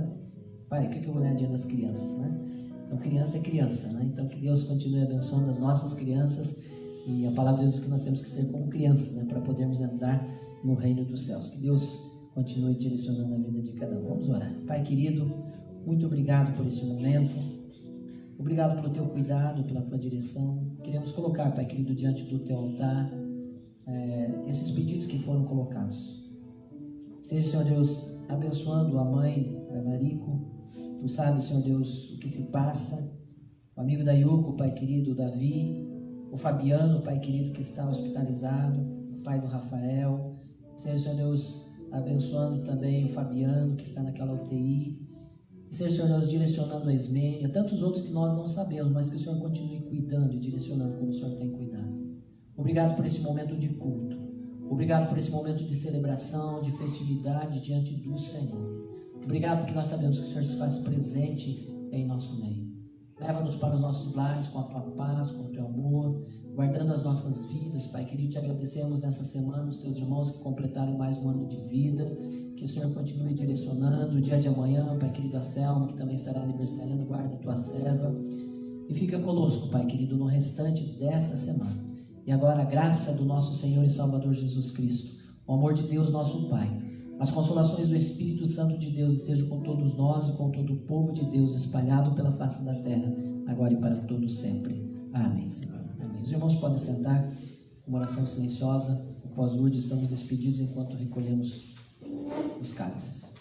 pai, o que eu vou ganhar Dia das Crianças, né? Então, criança é criança, né? Então, que Deus continue abençoando as nossas crianças, e a palavra de Deus diz que nós temos que ser como crianças, né? Para podermos entrar no reino dos céus. Que Deus continue direcionando a vida de cada um. Vamos orar. Pai querido, muito obrigado por esse momento. Obrigado pelo teu cuidado, pela tua direção. Queremos colocar, Pai querido, diante do teu altar, esses pedidos que foram colocados. Seja, Senhor Deus, abençoando a mãe da Marico. Tu sabes, Senhor Deus, o que se passa. O amigo da Yuko, Pai querido, o Davi. O Fabiano, Pai querido, que está hospitalizado. O pai do Rafael. Seja, Senhor Deus, abençoando também o Fabiano, que está naquela UTI. E seja, Senhor Deus, direcionando a Ismênia, tantos outros que nós não sabemos, mas que o Senhor continue cuidando e direcionando como o Senhor tem cuidado. Obrigado por esse momento de culto. Obrigado por esse momento de celebração, de festividade diante do Senhor. Obrigado porque nós sabemos que o Senhor se faz presente em nosso meio. Leva-nos para os nossos lares com a tua paz, com o teu amor, guardando as nossas vidas. Pai querido, te agradecemos nessa semana os teus irmãos que completaram mais um ano de vida. Que o Senhor continue direcionando. O dia de amanhã, Pai querido, a Selma, que também estará aniversariando, guarda a tua serva. E fica conosco, Pai querido, no restante desta semana. E agora a graça do nosso Senhor e Salvador Jesus Cristo, o amor de Deus nosso Pai, as consolações do Espírito Santo de Deus estejam com todos nós e com todo o povo de Deus espalhado pela face da terra, agora e para todos sempre. Amém, Senhor. Amém. Os irmãos podem sentar, uma oração silenciosa. Após Lourdes, estamos despedidos enquanto recolhemos os cálices.